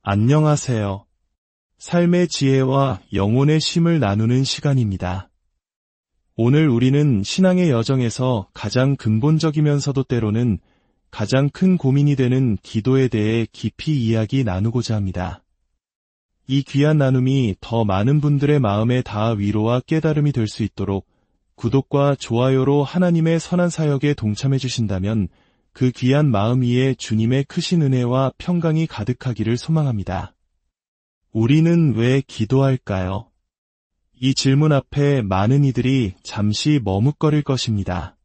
안녕하세요. 삶의 지혜와 영혼의 쉼을 나누는 시간입니다. 오늘 우리는 신앙의 여정에서 가장 근본적이면서도 때로는 가장 큰 고민이 되는 기도에 대해 깊이 이야기 나누고자 합니다. 이 귀한 나눔이 더 많은 분들의 마음에 닿아 위로와 깨달음이 될 수 있도록 구독과 좋아요로 하나님의 선한 사역에 동참해 주신다면 그 귀한 마음 위에 주님의 크신 은혜와 평강이 가득하기를 소망합니다. 우리는 왜 기도할까요? 이 질문 앞에 많은 이들이 잠시 머뭇거릴 것입니다.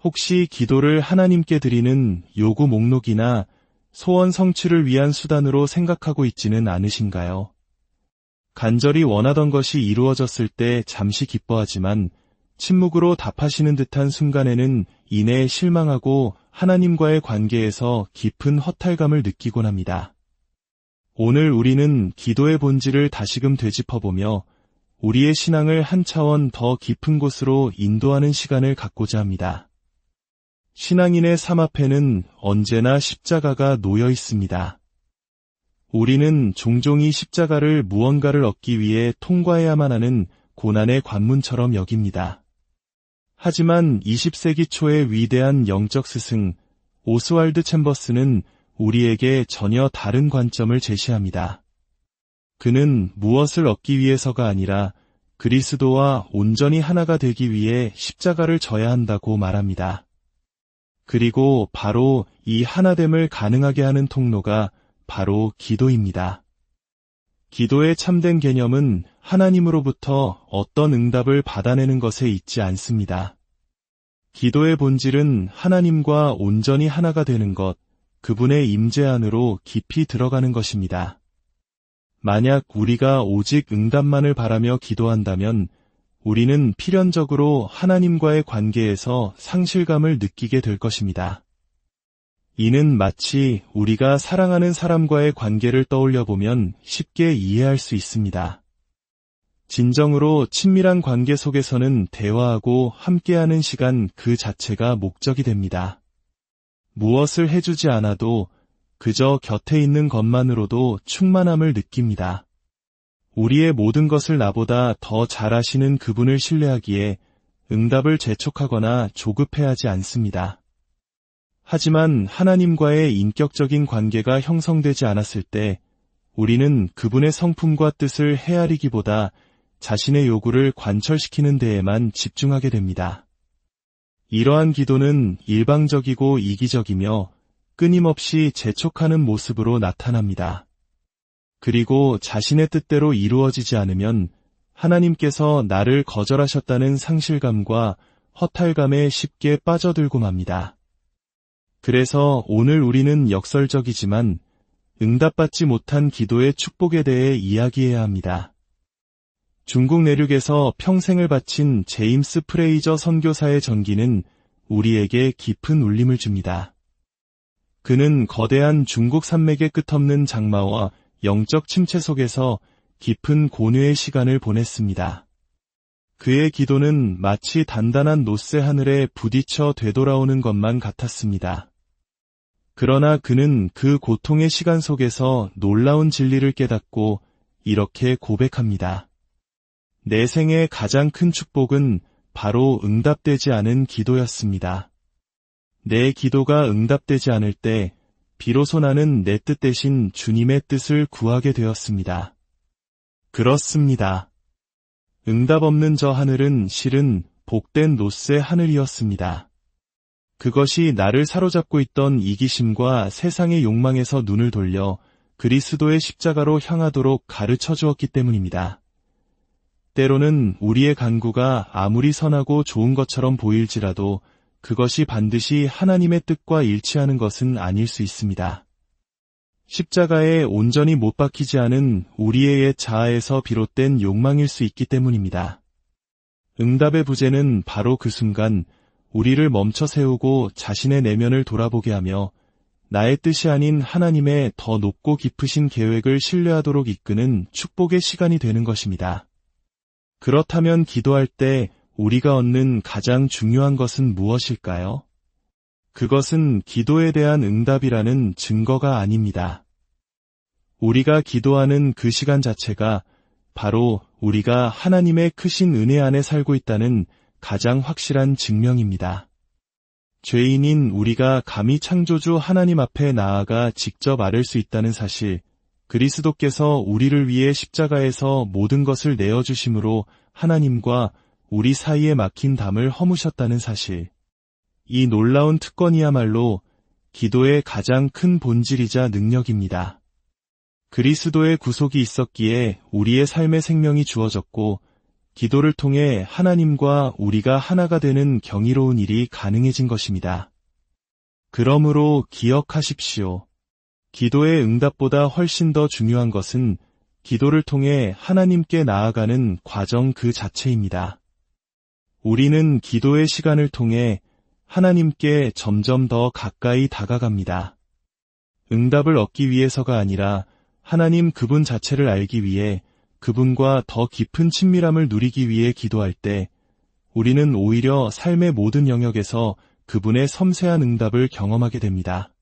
혹시 기도를 하나님께 드리는 요구 목록이나 소원 성취를 위한 수단으로 생각하고 있지는 않으신가요? 간절히 원하던 것이 이루어졌을 때 잠시 기뻐하지만 침묵으로 답하시는 듯한 순간에는 이내 실망하고 하나님과의 관계에서 깊은 허탈감을 느끼곤 합니다. 오늘 우리는 기도의 본질을 다시금 되짚어보며 우리의 신앙을 한 차원 더 깊은 곳으로 인도하는 시간을 갖고자 합니다. 신앙인의 삶 앞에는 언제나 십자가가 놓여 있습니다. 우리는 종종 이 십자가를 무언가를 얻기 위해 통과해야만 하는 고난의 관문처럼 여깁니다. 하지만 20세기 초의 위대한 영적 스승 오스왈드 챔버스는 우리에게 전혀 다른 관점을 제시합니다. 그는 무엇을 얻기 위해서가 아니라 그리스도와 온전히 하나가 되기 위해 십자가를 져야 한다고 말합니다. 그리고 바로 이 하나됨을 가능하게 하는 통로가 바로 기도입니다. 기도의 참된 개념은 하나님으로부터 어떤 응답을 받아내는 것에 있지 않습니다. 기도의 본질은 하나님과 온전히 하나가 되는 것, 그분의 임재 안으로 깊이 들어가는 것입니다. 만약 우리가 오직 응답만을 바라며 기도한다면 우리는 필연적으로 하나님과의 관계에서 상실감을 느끼게 될 것입니다. 이는 마치 우리가 사랑하는 사람과의 관계를 떠올려 보면 쉽게 이해할 수 있습니다. 진정으로 친밀한 관계 속에서는 대화하고 함께하는 시간 그 자체가 목적이 됩니다. 무엇을 해주지 않아도 그저 곁에 있는 것만으로도 충만함을 느낍니다. 우리의 모든 것을 나보다 더 잘 아시는 그분을 신뢰하기에 응답을 재촉하거나 조급해하지 않습니다. 하지만 하나님과의 인격적인 관계가 형성되지 않았을 때 우리는 그분의 성품과 뜻을 헤아리기보다 자신의 요구를 관철시키는 데에만 집중하게 됩니다. 이러한 기도는 일방적이고 이기적이며 끊임없이 재촉하는 모습으로 나타납니다. 그리고 자신의 뜻대로 이루어지지 않으면 하나님께서 나를 거절하셨다는 상실감과 허탈감에 쉽게 빠져들고 맙니다. 그래서 오늘 우리는 역설적이지만 응답받지 못한 기도의 축복에 대해 이야기해야 합니다. 중국 내륙에서 평생을 바친 제임스 프레이저 선교사의 전기는 우리에게 깊은 울림을 줍니다. 그는 거대한 중국 산맥의 끝없는 장마와 영적 침체 속에서 깊은 고뇌의 시간을 보냈습니다. 그의 기도는 마치 단단한 놋새 하늘에 부딪혀 되돌아오는 것만 같았습니다. 그러나 그는 그 고통의 시간 속에서 놀라운 진리를 깨닫고 이렇게 고백합니다. 내 생의 가장 큰 축복은 바로 응답되지 않은 기도였습니다. 내 기도가 응답되지 않을 때 비로소 나는 내 뜻 대신 주님의 뜻을 구하게 되었습니다. 그렇습니다. 응답 없는 저 하늘은 실은 복된 놋새 하늘이었습니다. 그것이 나를 사로잡고 있던 이기심과 세상의 욕망에서 눈을 돌려 그리스도의 십자가로 향하도록 가르쳐 주었기 때문입니다. 때로는 우리의 간구가 아무리 선하고 좋은 것처럼 보일지라도 그것이 반드시 하나님의 뜻과 일치하는 것은 아닐 수 있습니다. 십자가에 온전히 못 박히지 않은 우리의 옛 자아에서 비롯된 욕망일 수 있기 때문입니다. 응답의 부재는 바로 그 순간 우리를 멈춰 세우고 자신의 내면을 돌아보게 하며 나의 뜻이 아닌 하나님의 더 높고 깊으신 계획을 신뢰하도록 이끄는 축복의 시간이 되는 것입니다. 그렇다면 기도할 때 우리가 얻는 가장 중요한 것은 무엇일까요? 그것은 기도에 대한 응답이라는 증거가 아닙니다. 우리가 기도하는 그 시간 자체가 바로 우리가 하나님의 크신 은혜 안에 살고 있다는 가장 확실한 증명입니다. 죄인인 우리가 감히 창조주 하나님 앞에 나아가 직접 아뢰 수 있다는 사실, 그리스도께서 우리를 위해 십자가에서 모든 것을 내어주심으로 하나님과 우리 사이에 막힌 담을 허무셨다는 사실, 이 놀라운 특권이야말로 기도의 가장 큰 본질이자 능력입니다. 그리스도의 구속이 있었기에 우리의 삶의 생명이 주어졌고, 기도를 통해 하나님과 우리가 하나가 되는 경이로운 일이 가능해진 것입니다. 그러므로 기억하십시오. 기도의 응답보다 훨씬 더 중요한 것은 기도를 통해 하나님께 나아가는 과정 그 자체입니다. 우리는 기도의 시간을 통해 하나님께 점점 더 가까이 다가갑니다. 응답을 얻기 위해서가 아니라 하나님 그분 자체를 알기 위해, 그분과 더 깊은 친밀함을 누리기 위해 기도할 때 우리는 오히려 삶의 모든 영역에서 그분의 섬세한 응답을 경험하게 됩니다.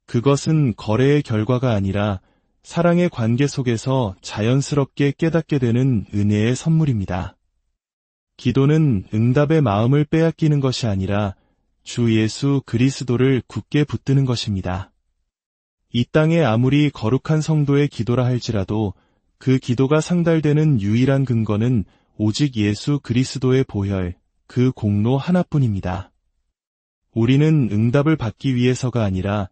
그것은 거래의 결과가 아니라 사랑의 관계 속에서 자연스럽게 깨닫게 되는 은혜의 선물입니다. 기도는 응답의 마음을 빼앗기는 것이 아니라 주 예수 그리스도를 굳게 붙드는 것입니다. 이 땅에 아무리 거룩한 성도의 기도라 할지라도 그 기도가 상달되는 유일한 근거는 오직 예수 그리스도의 보혈, 그 공로 하나뿐입니다. 우리는 응답을 받기 위해서가 아니라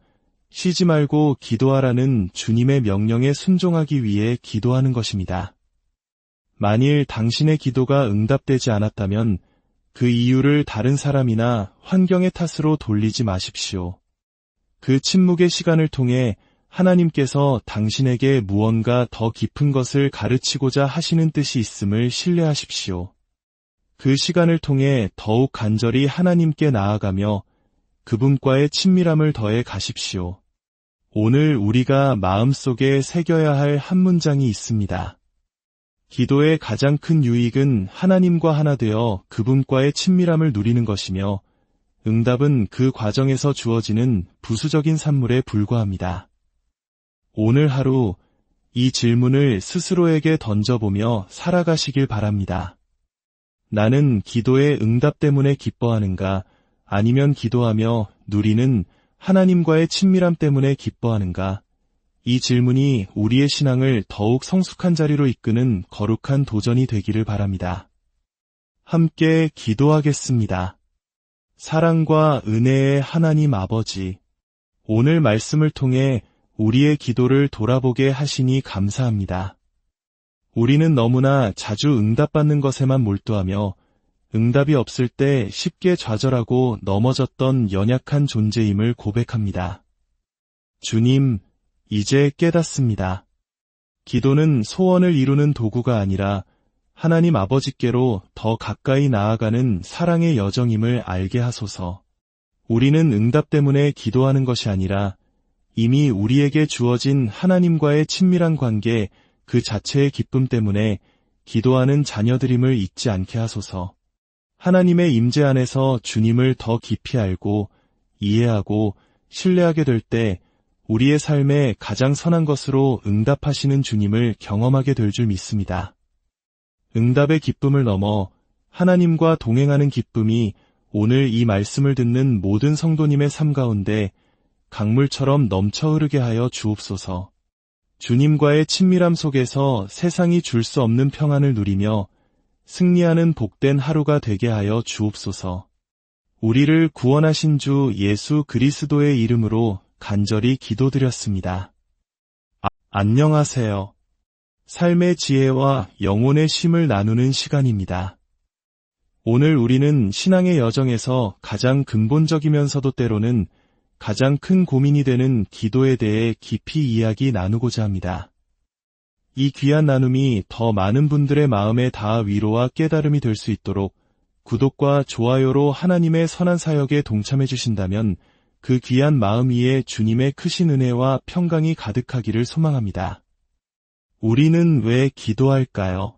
쉬지 말고 기도하라는 주님의 명령에 순종하기 위해 기도하는 것입니다. 만일 당신의 기도가 응답되지 않았다면 그 이유를 다른 사람이나 환경의 탓으로 돌리지 마십시오. 그 침묵의 시간을 통해 하나님께서 당신에게 무언가 더 깊은 것을 가르치고자 하시는 뜻이 있음을 신뢰하십시오. 그 시간을 통해 더욱 간절히 하나님께 나아가며 그분과의 친밀함을 더해 가십시오. 오늘 우리가 마음속에 새겨야 할 한 문장이 있습니다. 기도의 가장 큰 유익은 하나님과 하나 되어 그분과의 친밀함을 누리는 것이며, 응답은 그 과정에서 주어지는 부수적인 산물에 불과합니다. 오늘 하루 이 질문을 스스로에게 던져보며 살아가시길 바랍니다. 나는 기도의 응답 때문에 기뻐하는가, 아니면 기도하며 누리는 하나님과의 친밀함 때문에 기뻐하는가? 이 질문이 우리의 신앙을 더욱 성숙한 자리로 이끄는 거룩한 도전이 되기를 바랍니다. 함께 기도하겠습니다. 사랑과 은혜의 하나님 아버지, 오늘 말씀을 통해 우리의 기도를 돌아보게 하시니 감사합니다. 우리는 너무나 자주 응답받는 것에만 몰두하며 응답이 없을 때 쉽게 좌절하고 넘어졌던 연약한 존재임을 고백합니다. 주님, 이제 깨닫습니다. 기도는 소원을 이루는 도구가 아니라 하나님 아버지께로 더 가까이 나아가는 사랑의 여정임을 알게 하소서. 우리는 응답 때문에 기도하는 것이 아니라 이미 우리에게 주어진 하나님과의 친밀한 관계 그 자체의 기쁨 때문에 기도하는 자녀들임을 잊지 않게 하소서. 하나님의 임재 안에서 주님을 더 깊이 알고 이해하고 신뢰하게 될 때 우리의 삶에 가장 선한 것으로 응답하시는 주님을 경험하게 될 줄 믿습니다. 응답의 기쁨을 넘어 하나님과 동행하는 기쁨이 오늘 이 말씀을 듣는 모든 성도님의 삶 가운데 강물처럼 넘쳐 흐르게 하여 주옵소서. 주님과의 친밀함 속에서 세상이 줄 수 없는 평안을 누리며 승리하는 복된 하루가 되게 하여 주옵소서. 우리를 구원하신 주 예수 그리스도의 이름으로 간절히 기도드렸습니다. 안녕하세요. 삶의 지혜와 영혼의 쉼을 나누는 시간입니다. 오늘 우리는 신앙의 여정에서 가장 근본적이면서도 때로는 가장 큰 고민이 되는 기도에 대해 깊이 이야기 나누고자 합니다. 이 귀한 나눔이 더 많은 분들의 마음에 닿아 위로와 깨달음이 될 수 있도록 구독과 좋아요로 하나님의 선한 사역에 동참해 주신다면 그 귀한 마음 위에 주님의 크신 은혜와 평강이 가득하기를 소망합니다. 우리는 왜 기도할까요?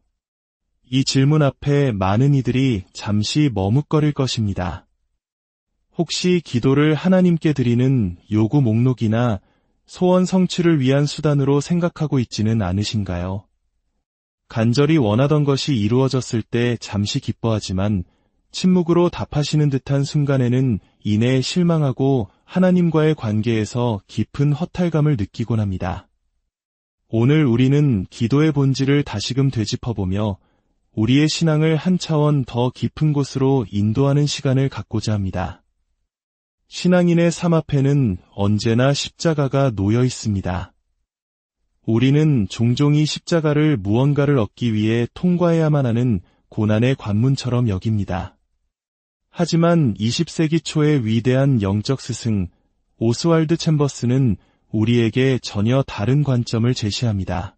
이 질문 앞에 많은 이들이 잠시 머뭇거릴 것입니다. 혹시 기도를 하나님께 드리는 요구 목록이나 소원 성취를 위한 수단으로 생각하고 있지는 않으신가요? 간절히 원하던 것이 이루어졌을 때 잠시 기뻐하지만 침묵으로 답하시는 듯한 순간에는 이내 실망하고 하나님과의 관계에서 깊은 허탈감을 느끼곤 합니다. 오늘 우리는 기도의 본질을 다시금 되짚어보며 우리의 신앙을 한 차원 더 깊은 곳으로 인도하는 시간을 갖고자 합니다. 신앙인의 삶 앞에는 언제나 십자가가 놓여 있습니다. 우리는 종종 이 십자가를 무언가를 얻기 위해 통과해야만 하는 고난의 관문처럼 여깁니다. 하지만 20세기 초의 위대한 영적 스승 오스왈드 챔버스는 우리에게 전혀 다른 관점을 제시합니다.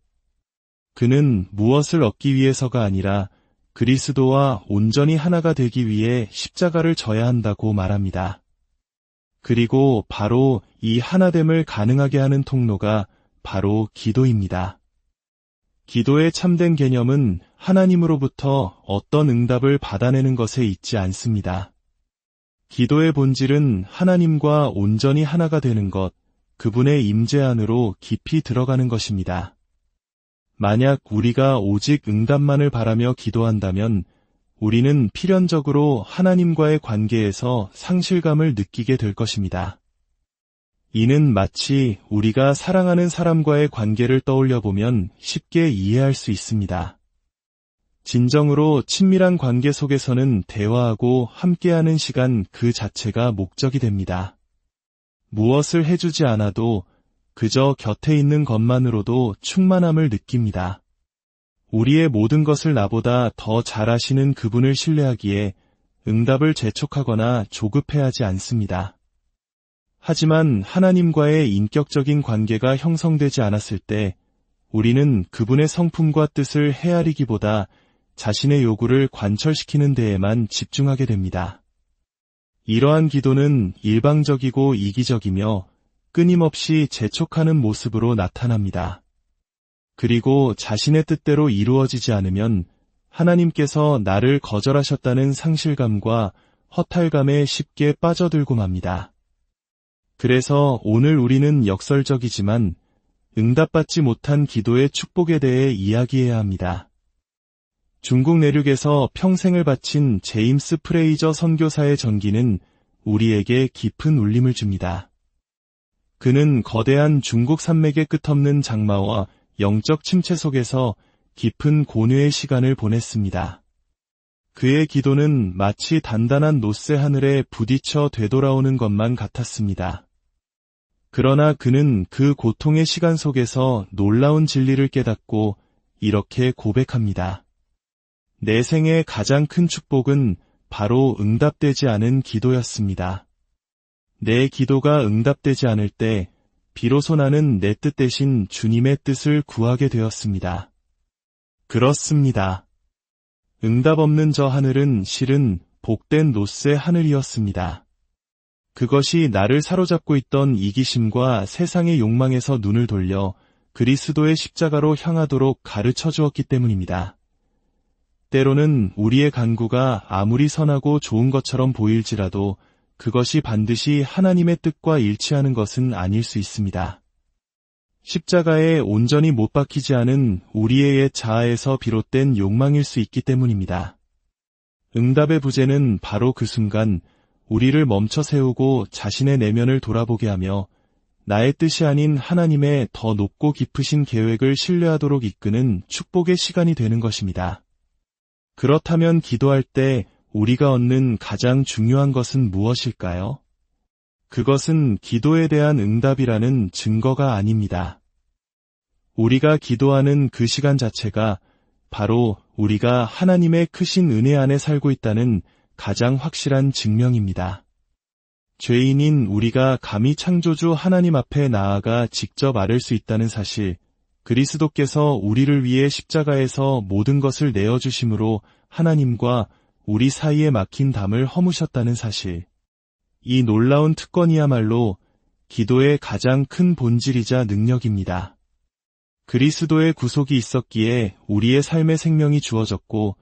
그는 무엇을 얻기 위해서가 아니라 그리스도와 온전히 하나가 되기 위해 십자가를 져야 한다고 말합니다. 그리고 바로 이 하나됨을 가능하게 하는 통로가 바로 기도입니다. 기도의 참된 개념은 하나님으로부터 어떤 응답을 받아내는 것에 있지 않습니다. 기도의 본질은 하나님과 온전히 하나가 되는 것, 그분의 임재 안으로 깊이 들어가는 것입니다. 만약 우리가 오직 응답만을 바라며 기도한다면 우리는 필연적으로 하나님과의 관계에서 상실감을 느끼게 될 것입니다. 이는 마치 우리가 사랑하는 사람과의 관계를 떠올려보면 쉽게 이해할 수 있습니다. 진정으로 친밀한 관계 속에서는 대화하고 함께하는 시간 그 자체가 목적이 됩니다. 무엇을 해주지 않아도 그저 곁에 있는 것만으로도 충만함을 느낍니다. 우리의 모든 것을 나보다 더 잘 아시는 그분을 신뢰하기에 응답을 재촉하거나 조급해하지 않습니다. 하지만 하나님과의 인격적인 관계가 형성되지 않았을 때 우리는 그분의 성품과 뜻을 헤아리기보다 자신의 요구를 관철시키는 데에만 집중하게 됩니다. 이러한 기도는 일방적이고 이기적이며 끊임없이 재촉하는 모습으로 나타납니다. 그리고 자신의 뜻대로 이루어지지 않으면 하나님께서 나를 거절하셨다는 상실감과 허탈감에 쉽게 빠져들고 맙니다. 그래서 오늘 우리는 역설적이지만 응답받지 못한 기도의 축복에 대해 이야기해야 합니다. 중국 내륙에서 평생을 바친 제임스 프레이저 선교사의 전기는 우리에게 깊은 울림을 줍니다. 그는 거대한 중국 산맥의 끝없는 장마와 영적 침체 속에서 깊은 고뇌의 시간을 보냈습니다. 그의 기도는 마치 단단한 놋새 하늘에 부딪혀 되돌아오는 것만 같았습니다. 그러나 그는 그 고통의 시간 속에서 놀라운 진리를 깨닫고 이렇게 고백합니다. 내 생의 가장 큰 축복은 바로 응답되지 않은 기도였습니다. 내 기도가 응답되지 않을 때 비로소 나는 내 뜻 대신 주님의 뜻을 구하게 되었습니다. 그렇습니다. 응답 없는 저 하늘은 실은 복된 놋새 하늘이었습니다. 그것이 나를 사로잡고 있던 이기심과 세상의 욕망에서 눈을 돌려 그리스도의 십자가로 향하도록 가르쳐 주었기 때문입니다. 때로는 우리의 간구가 아무리 선하고 좋은 것처럼 보일지라도 그것이 반드시 하나님의 뜻과 일치하는 것은 아닐 수 있습니다. 십자가에 온전히 못 박히지 않은 우리의 옛 자아에서 비롯된 욕망일 수 있기 때문입니다. 응답의 부재는 바로 그 순간 우리를 멈춰 세우고 자신의 내면을 돌아보게 하며 나의 뜻이 아닌 하나님의 더 높고 깊으신 계획을 신뢰하도록 이끄는 축복의 시간이 되는 것입니다. 그렇다면 기도할 때 우리가 얻는 가장 중요한 것은 무엇일까요? 그것은 기도에 대한 응답이라는 증거가 아닙니다. 우리가 기도하는 그 시간 자체가 바로 우리가 하나님의 크신 은혜 안에 살고 있다는 가장 확실한 증명입니다. 죄인인 우리가 감히 창조주 하나님 앞에 나아가 직접 아뢰 수 있다는 사실, 그리스도께서 우리를 위해 십자가에서 모든 것을 내어주심으로 하나님과 우리 사이에 막힌 담을 허무셨다는 사실, 이 놀라운 특권이야말로 기도의 가장 큰 본질이자 능력입니다. 그리스도의 구속이 있었기에 우리의 삶의 생명이 주어졌고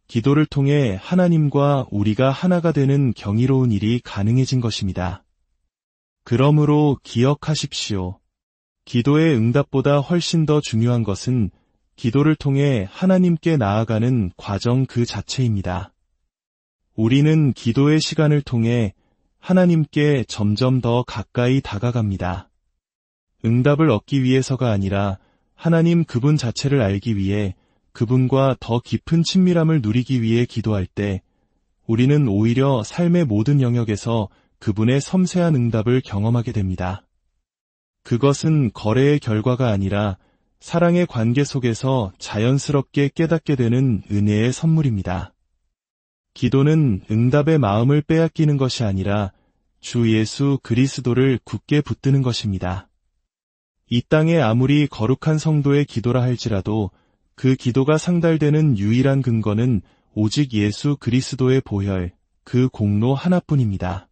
기도를 통해 하나님과 우리가 하나가 되는 경이로운 일이 가능해진 것입니다. 그러므로 기억하십시오. 기도의 응답보다 훨씬 더 중요한 것은 기도를 통해 하나님께 나아가는 과정 그 자체입니다. 우리는 기도의 시간을 통해 하나님께 점점 더 가까이 다가갑니다. 응답을 얻기 위해서가 아니라 하나님 그분 자체를 알기 위해 그분과 더 깊은 친밀함을 누리기 위해 기도할 때 우리는 오히려 삶의 모든 영역에서 그분의 섬세한 응답을 경험하게 됩니다. 그것은 거래의 결과가 아니라 사랑의 관계 속에서 자연스럽게 깨닫게 되는 은혜의 선물입니다. 기도는 응답의 마음을 빼앗기는 것이 아니라 주 예수 그리스도를 굳게 붙드는 것입니다. 이 땅에 아무리 거룩한 성도의 기도라 할지라도 그 기도가 상달되는 유일한 근거는 오직 예수 그리스도의 보혈, 그 공로 하나뿐입니다.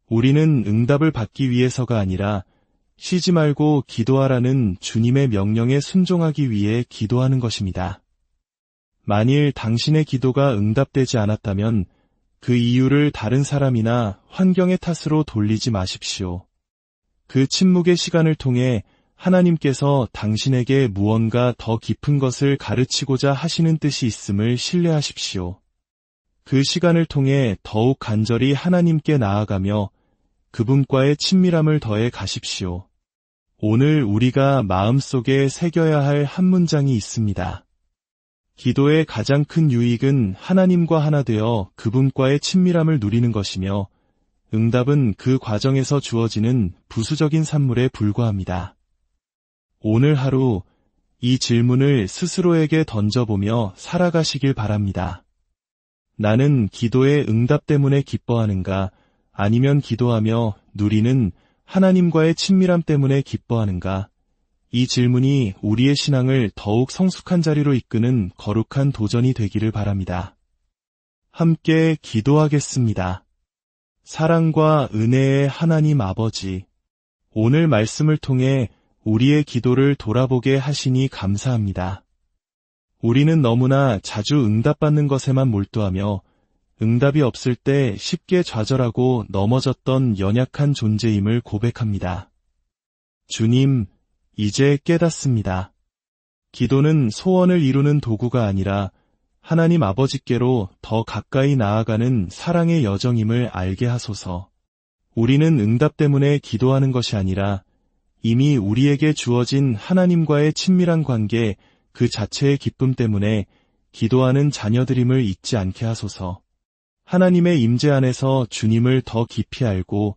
우리는 응답을 받기 위해서가 아니라 쉬지 말고 기도하라는 주님의 명령에 순종하기 위해 기도하는 것입니다. 만일 당신의 기도가 응답되지 않았다면 그 이유를 다른 사람이나 환경의 탓으로 돌리지 마십시오. 그 침묵의 시간을 통해 하나님께서 당신에게 무언가 더 깊은 것을 가르치고자 하시는 뜻이 있음을 신뢰하십시오. 그 시간을 통해 더욱 간절히 하나님께 나아가며 그분과의 친밀함을 더해 가십시오. 오늘 우리가 마음속에 새겨야 할 한 문장이 있습니다. 기도의 가장 큰 유익은 하나님과 하나 되어 그분과의 친밀함을 누리는 것이며 응답은 그 과정에서 주어지는 부수적인 산물에 불과합니다. 오늘 하루 이 질문을 스스로에게 던져보며 살아가시길 바랍니다. 나는 기도의 응답 때문에 기뻐하는가, 아니면 기도하며 누리는 하나님과의 친밀함 때문에 기뻐하는가? 이 질문이 우리의 신앙을 더욱 성숙한 자리로 이끄는 거룩한 도전이 되기를 바랍니다. 함께 기도하겠습니다. 사랑과 은혜의 하나님 아버지, 오늘 말씀을 통해 우리의 기도를 돌아보게 하시니 감사합니다. 우리는 너무나 자주 응답받는 것에만 몰두하며 응답이 없을 때 쉽게 좌절하고 넘어졌던 연약한 존재임을 고백합니다. 주님, 이제 깨닫습니다. 기도는 소원을 이루는 도구가 아니라 하나님 아버지께로 더 가까이 나아가는 사랑의 여정임을 알게 하소서. 우리는 응답 때문에 기도하는 것이 아니라 이미 우리에게 주어진 하나님과의 친밀한 관계 그 자체의 기쁨 때문에 기도하는 자녀들임을 잊지 않게 하소서. 하나님의 임재 안에서 주님을 더 깊이 알고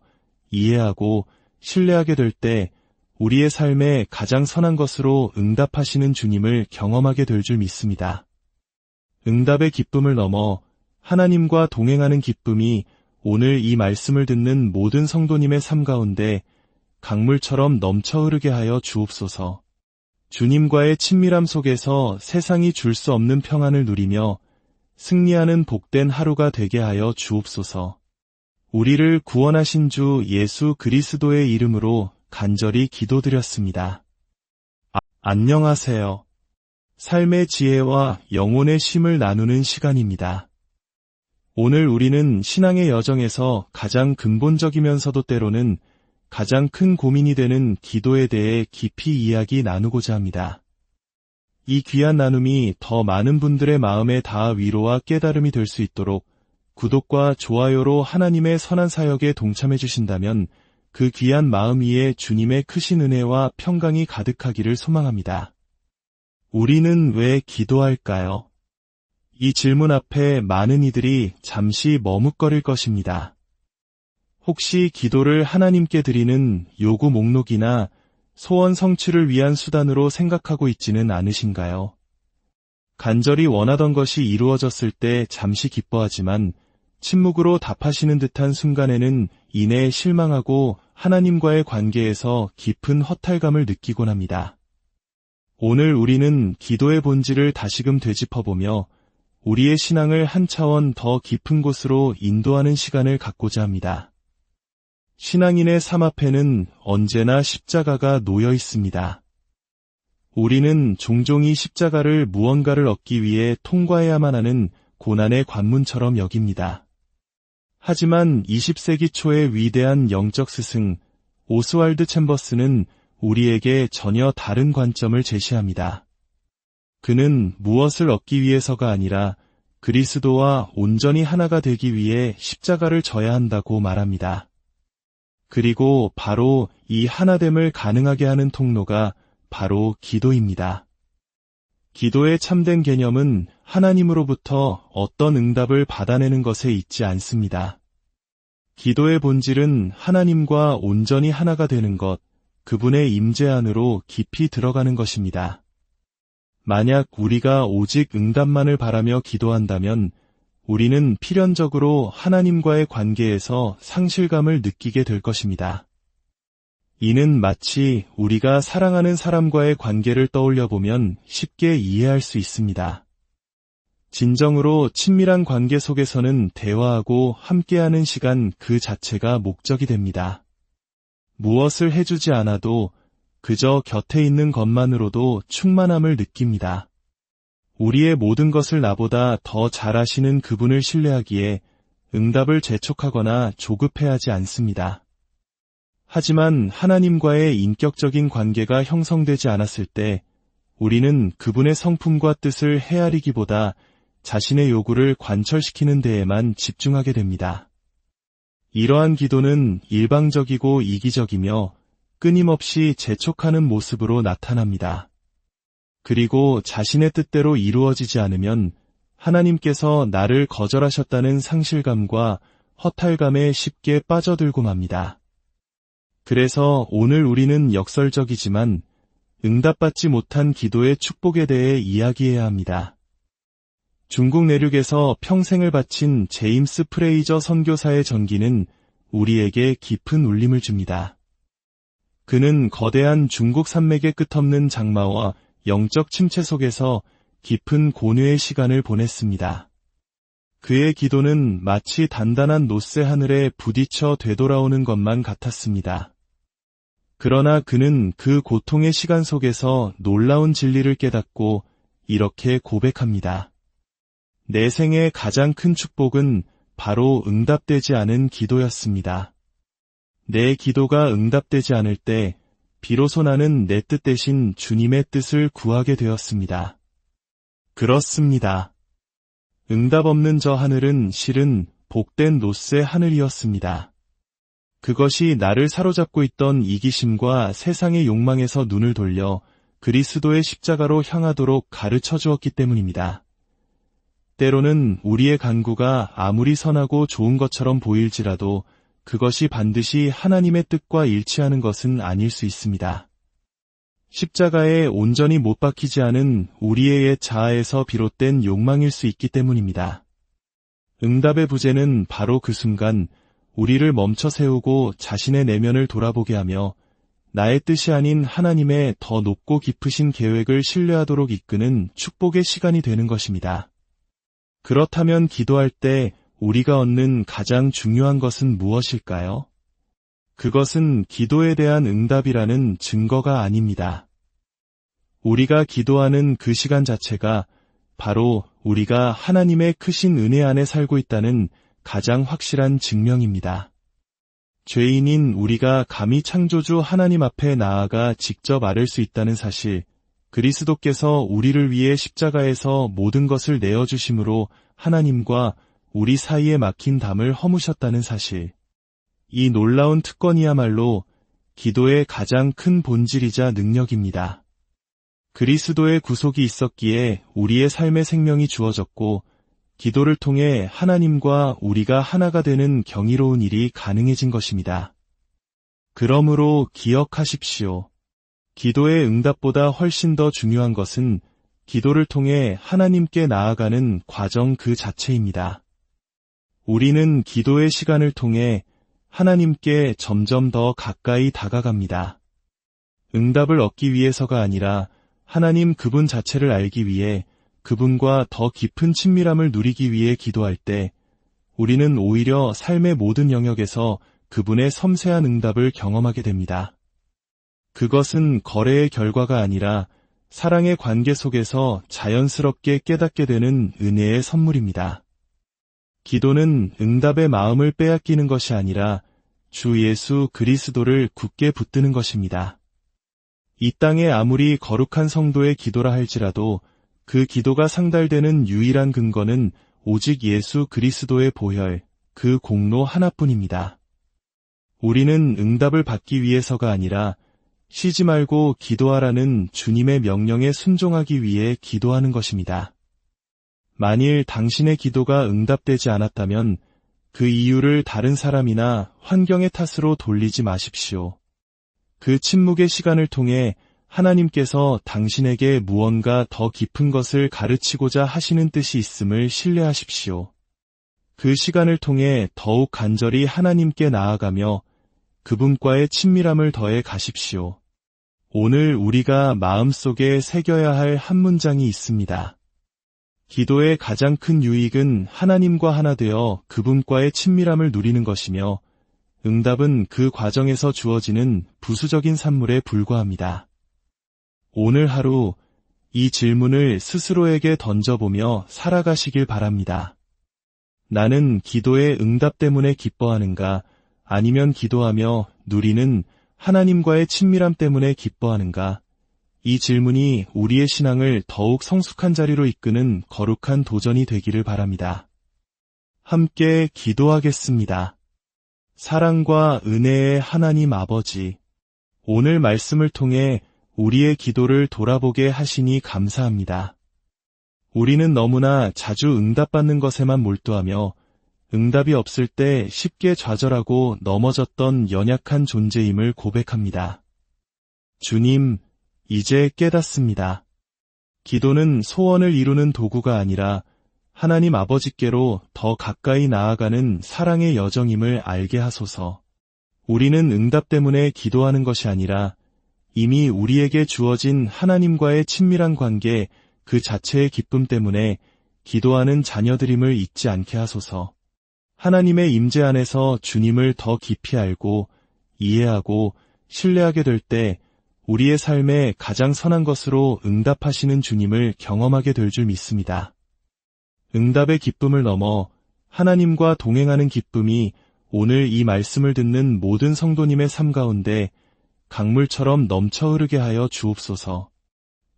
이해하고 신뢰하게 될 때 우리의 삶에 가장 선한 것으로 응답하시는 주님을 경험하게 될 줄 믿습니다. 응답의 기쁨을 넘어 하나님과 동행하는 기쁨이 오늘 이 말씀을 듣는 모든 성도님의 삶 가운데 강물처럼 넘쳐 흐르게 하여 주옵소서. 주님과의 친밀함 속에서 세상이 줄 수 없는 평안을 누리며 승리하는 복된 하루가 되게 하여 주옵소서. 우리를 구원하신 주 예수 그리스도의 이름으로 간절히 기도드렸습니다. 안녕하세요. 삶의 지혜와 영혼의 쉼을 나누는 시간입니다. 오늘 우리는 신앙의 여정에서 가장 근본적이면서도 때로는 가장 큰 고민이 되는 기도에 대해 깊이 이야기 나누고자 합니다. 이 귀한 나눔이 더 많은 분들의 마음에 닿아 위로와 깨달음이 될 수 있도록 구독과 좋아요로 하나님의 선한 사역에 동참해 주신다면 그 귀한 마음 위에 주님의 크신 은혜와 평강이 가득하기를 소망합니다. 우리는 왜 기도할까요? 이 질문 앞에 많은 이들이 잠시 머뭇거릴 것입니다. 혹시 기도를 하나님께 드리는 요구 목록이나 소원 성취를 위한 수단으로 생각하고 있지는 않으신가요? 간절히 원하던 것이 이루어졌을 때 잠시 기뻐하지만 침묵으로 답하시는 듯한 순간에는 이내 실망하고 하나님과의 관계에서 깊은 허탈감을 느끼곤 합니다. 오늘 우리는 기도의 본질을 다시금 되짚어보며 우리의 신앙을 한 차원 더 깊은 곳으로 인도하는 시간을 갖고자 합니다. 신앙인의 삶 앞에는 언제나 십자가가 놓여 있습니다. 우리는 종종 이 십자가를 무언가를 얻기 위해 통과해야만 하는 고난의 관문처럼 여깁니다. 하지만 20세기 초의 위대한 영적 스승 오스왈드 챔버스는 우리에게 전혀 다른 관점을 제시합니다. 그는 무엇을 얻기 위해서가 아니라 그리스도와 온전히 하나가 되기 위해 십자가를 져야 한다고 말합니다. 그리고 바로 이 하나됨을 가능하게 하는 통로가 바로 기도입니다. 기도의 참된 개념은 하나님으로부터 어떤 응답을 받아내는 것에 있지 않습니다. 기도의 본질은 하나님과 온전히 하나가 되는 것, 그분의 임재 안으로 깊이 들어가는 것입니다. 만약 우리가 오직 응답만을 바라며 기도한다면 우리는 필연적으로 하나님과의 관계에서 상실감을 느끼게 될 것입니다. 이는 마치 우리가 사랑하는 사람과의 관계를 떠올려 보면 쉽게 이해할 수 있습니다. 진정으로 친밀한 관계 속에서는 대화하고 함께하는 시간 그 자체가 목적이 됩니다. 무엇을 해주지 않아도 그저 곁에 있는 것만으로도 충만함을 느낍니다. 우리의 모든 것을 나보다 더 잘 아시는 그분을 신뢰하기에 응답을 재촉하거나 조급해하지 않습니다. 하지만 하나님과의 인격적인 관계가 형성되지 않았을 때 우리는 그분의 성품과 뜻을 헤아리기보다 자신의 요구를 관철시키는 데에만 집중하게 됩니다. 이러한 기도는 일방적이고 이기적이며 끊임없이 재촉하는 모습으로 나타납니다. 그리고 자신의 뜻대로 이루어지지 않으면 하나님께서 나를 거절하셨다는 상실감과 허탈감에 쉽게 빠져들고 맙니다. 그래서 오늘 우리는 역설적이지만 응답받지 못한 기도의 축복에 대해 이야기해야 합니다. 중국 내륙에서 평생을 바친 제임스 프레이저 선교사의 전기는 우리에게 깊은 울림을 줍니다. 그는 거대한 중국 산맥의 끝없는 장마와 영적 침체 속에서 깊은 고뇌의 시간을 보냈습니다. 그의 기도는 마치 단단한 놋새 하늘에 부딪혀 되돌아오는 것만 같았습니다. 그러나 그는 그 고통의 시간 속에서 놀라운 진리를 깨닫고 이렇게 고백합니다. 내 생의 가장 큰 축복은 바로 응답되지 않은 기도였습니다. 내 기도가 응답되지 않을 때 비로소 나는 내 뜻 대신 주님의 뜻을 구하게 되었습니다. 그렇습니다. 응답 없는 저 하늘은 실은 복된 놋새 하늘이었습니다. 그것이 나를 사로잡고 있던 이기심과 세상의 욕망에서 눈을 돌려 그리스도의 십자가로 향하도록 가르쳐 주었기 때문입니다. 때로는 우리의 간구가 아무리 선하고 좋은 것처럼 보일지라도 그것이 반드시 하나님의 뜻과 일치하는 것은 아닐 수 있습니다. 십자가에 온전히 못 박히지 않은 우리의 옛 자아에서 비롯된 욕망일 수 있기 때문입니다. 응답의 부재는 바로 그 순간 우리를 멈춰 세우고 자신의 내면을 돌아보게 하며 나의 뜻이 아닌 하나님의 더 높고 깊으신 계획을 신뢰하도록 이끄는 축복의 시간이 되는 것입니다. 그렇다면 기도할 때 우리가 얻는 가장 중요한 것은 무엇일까요? 그것은 기도에 대한 응답이라는 증거가 아닙니다. 우리가 기도하는 그 시간 자체가 바로 우리가 하나님의 크신 은혜 안에 살고 있다는 가장 확실한 증명입니다. 죄인인 우리가 감히 창조주 하나님 앞에 나아가 직접 아뢰 수 있다는 사실, 그리스도께서 우리를 위해 십자가에서 모든 것을 내어주심으로 하나님과 우리 사이에 막힌 담을 허무셨다는 사실, 이 놀라운 특권이야말로 기도의 가장 큰 본질이자 능력입니다. 그리스도의 구속이 있었기에 우리의 삶의 생명이 주어졌고 기도를 통해 하나님과 우리가 하나가 되는 경이로운 일이 가능해진 것입니다. 그러므로 기억하십시오. 기도의 응답보다 훨씬 더 중요한 것은 기도를 통해 하나님께 나아가는 과정 그 자체입니다. 우리는 기도의 시간을 통해 하나님께 점점 더 가까이 다가갑니다. 응답을 얻기 위해서가 아니라 하나님 그분 자체를 알기 위해 그분과 더 깊은 친밀함을 누리기 위해 기도할 때 우리는 오히려 삶의 모든 영역에서 그분의 섬세한 응답을 경험하게 됩니다. 그것은 거래의 결과가 아니라 사랑의 관계 속에서 자연스럽게 깨닫게 되는 은혜의 선물입니다. 기도는 응답의 마음을 빼앗기는 것이 아니라 주 예수 그리스도를 굳게 붙드는 것입니다. 이 땅에 아무리 거룩한 성도의 기도라 할지라도 그 기도가 상달되는 유일한 근거는 오직 예수 그리스도의 보혈, 그 공로 하나뿐입니다. 우리는 응답을 받기 위해서가 아니라 쉬지 말고 기도하라는 주님의 명령에 순종하기 위해 기도하는 것입니다. 만일 당신의 기도가 응답되지 않았다면 그 이유를 다른 사람이나 환경의 탓으로 돌리지 마십시오. 그 침묵의 시간을 통해 하나님께서 당신에게 무언가 더 깊은 것을 가르치고자 하시는 뜻이 있음을 신뢰하십시오. 그 시간을 통해 더욱 간절히 하나님께 나아가며 그분과의 친밀함을 더해 가십시오. 오늘 우리가 마음속에 새겨야 할 한 문장이 있습니다. 기도의 가장 큰 유익은 하나님과 하나 되어 그분과의 친밀함을 누리는 것이며 응답은 그 과정에서 주어지는 부수적인 산물에 불과합니다. 오늘 하루 이 질문을 스스로에게 던져보며 살아가시길 바랍니다. 나는 기도의 응답 때문에 기뻐하는가, 아니면 기도하며 누리는 하나님과의 친밀함 때문에 기뻐하는가? 이 질문이 우리의 신앙을 더욱 성숙한 자리로 이끄는 거룩한 도전이 되기를 바랍니다. 함께 기도하겠습니다. 사랑과 은혜의 하나님 아버지, 오늘 말씀을 통해 우리의 기도를 돌아보게 하시니 감사합니다. 우리는 너무나 자주 응답받는 것에만 몰두하며 응답이 없을 때 쉽게 좌절하고 넘어졌던 연약한 존재임을 고백합니다. 주님, 이제 깨닫습니다. 기도는 소원을 이루는 도구가 아니라 하나님 아버지께로 더 가까이 나아가는 사랑의 여정임을 알게 하소서. 우리는 응답 때문에 기도하는 것이 아니라 이미 우리에게 주어진 하나님과의 친밀한 관계 그 자체의 기쁨 때문에 기도하는 자녀들임을 잊지 않게 하소서. 하나님의 임재 안에서 주님을 더 깊이 알고 이해하고 신뢰하게 될 때 우리의 삶에 가장 선한 것으로 응답하시는 주님을 경험하게 될 줄 믿습니다. 응답의 기쁨을 넘어 하나님과 동행하는 기쁨이 오늘 이 말씀을 듣는 모든 성도님의 삶 가운데 강물처럼 넘쳐 흐르게 하여 주옵소서.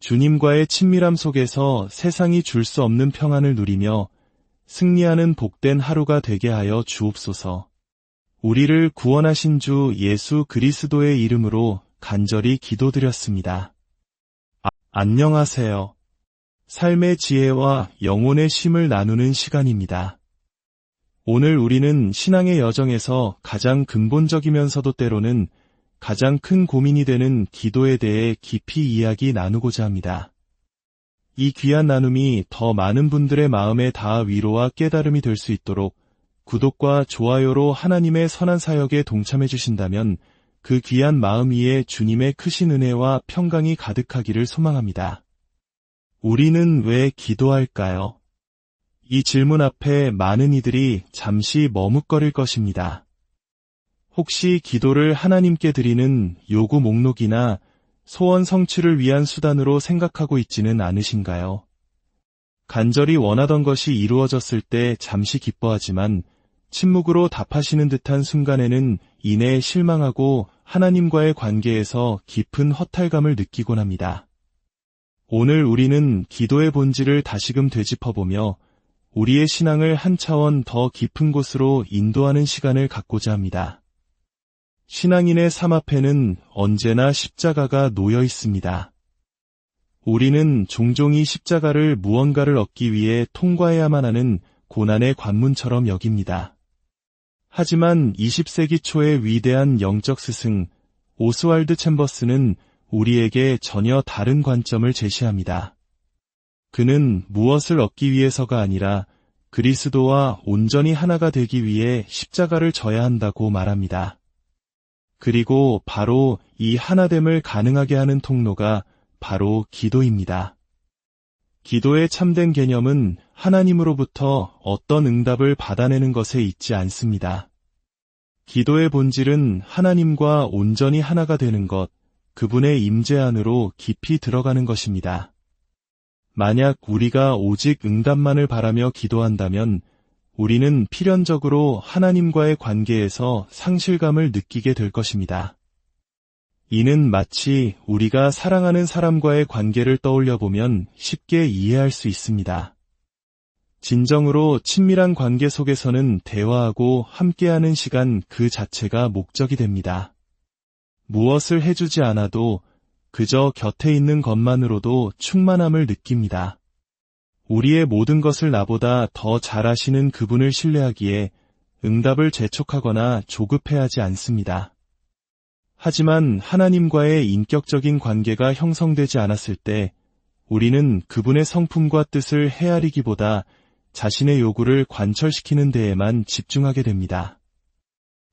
주님과의 친밀함 속에서 세상이 줄 수 없는 평안을 누리며 승리하는 복된 하루가 되게 하여 주옵소서. 우리를 구원하신 주 예수 그리스도의 이름으로 간절히 기도드렸습니다. 안녕하세요. 삶의 지혜와 영혼의 쉼을 나누는 시간입니다. 오늘 우리는 신앙의 여정에서 가장 근본적이면서도 때로는 가장 큰 고민이 되는 기도에 대해 깊이 이야기 나누고자 합니다. 이 귀한 나눔이 더 많은 분들의 마음에 닿아 위로와 깨달음이 될 수 있도록 구독과 좋아요로 하나님의 선한 사역에 동참해 주신다면 그 귀한 마음 위에 주님의 크신 은혜와 평강이 가득하기를 소망합니다. 우리는 왜 기도할까요? 이 질문 앞에 많은 이들이 잠시 머뭇거릴 것입니다. 혹시 기도를 하나님께 드리는 요구 목록이나 소원 성취를 위한 수단으로 생각하고 있지는 않으신가요? 간절히 원하던 것이 이루어졌을 때 잠시 기뻐하지만 침묵으로 답하시는 듯한 순간에는 이내 실망하고 하나님과의 관계에서 깊은 허탈감을 느끼곤 합니다. 오늘 우리는 기도의 본질을 다시금 되짚어보며 우리의 신앙을 한 차원 더 깊은 곳으로 인도하는 시간을 갖고자 합니다. 신앙인의 삶 앞에는 언제나 십자가가 놓여 있습니다. 우리는 종종 이 십자가를 무언가를 얻기 위해 통과해야만 하는 고난의 관문처럼 여깁니다. 하지만 20세기 초의 위대한 영적 스승 오스왈드 챔버스는 우리에게 전혀 다른 관점을 제시합니다. 그는 무엇을 얻기 위해서가 아니라 그리스도와 온전히 하나가 되기 위해 십자가를 져야 한다고 말합니다. 그리고 바로 이 하나됨을 가능하게 하는 통로가 바로 기도입니다. 기도의 참된 개념은 하나님으로부터 어떤 응답을 받아내는 것에 있지 않습니다. 기도의 본질은 하나님과 온전히 하나가 되는 것, 그분의 임재 안으로 깊이 들어가는 것입니다. 만약 우리가 오직 응답만을 바라며 기도한다면 우리는 필연적으로 하나님과의 관계에서 상실감을 느끼게 될 것입니다. 이는 마치 우리가 사랑하는 사람과의 관계를 떠올려 보면 쉽게 이해할 수 있습니다. 진정으로 친밀한 관계 속에서는 대화하고 함께하는 시간 그 자체가 목적이 됩니다. 무엇을 해주지 않아도 그저 곁에 있는 것만으로도 충만함을 느낍니다. 우리의 모든 것을 나보다 더 잘 아시는 그분을 신뢰하기에 응답을 재촉하거나 조급해하지 않습니다. 하지만 하나님과의 인격적인 관계가 형성되지 않았을 때 우리는 그분의 성품과 뜻을 헤아리기보다 자신의 요구를 관철시키는 데에만 집중하게 됩니다.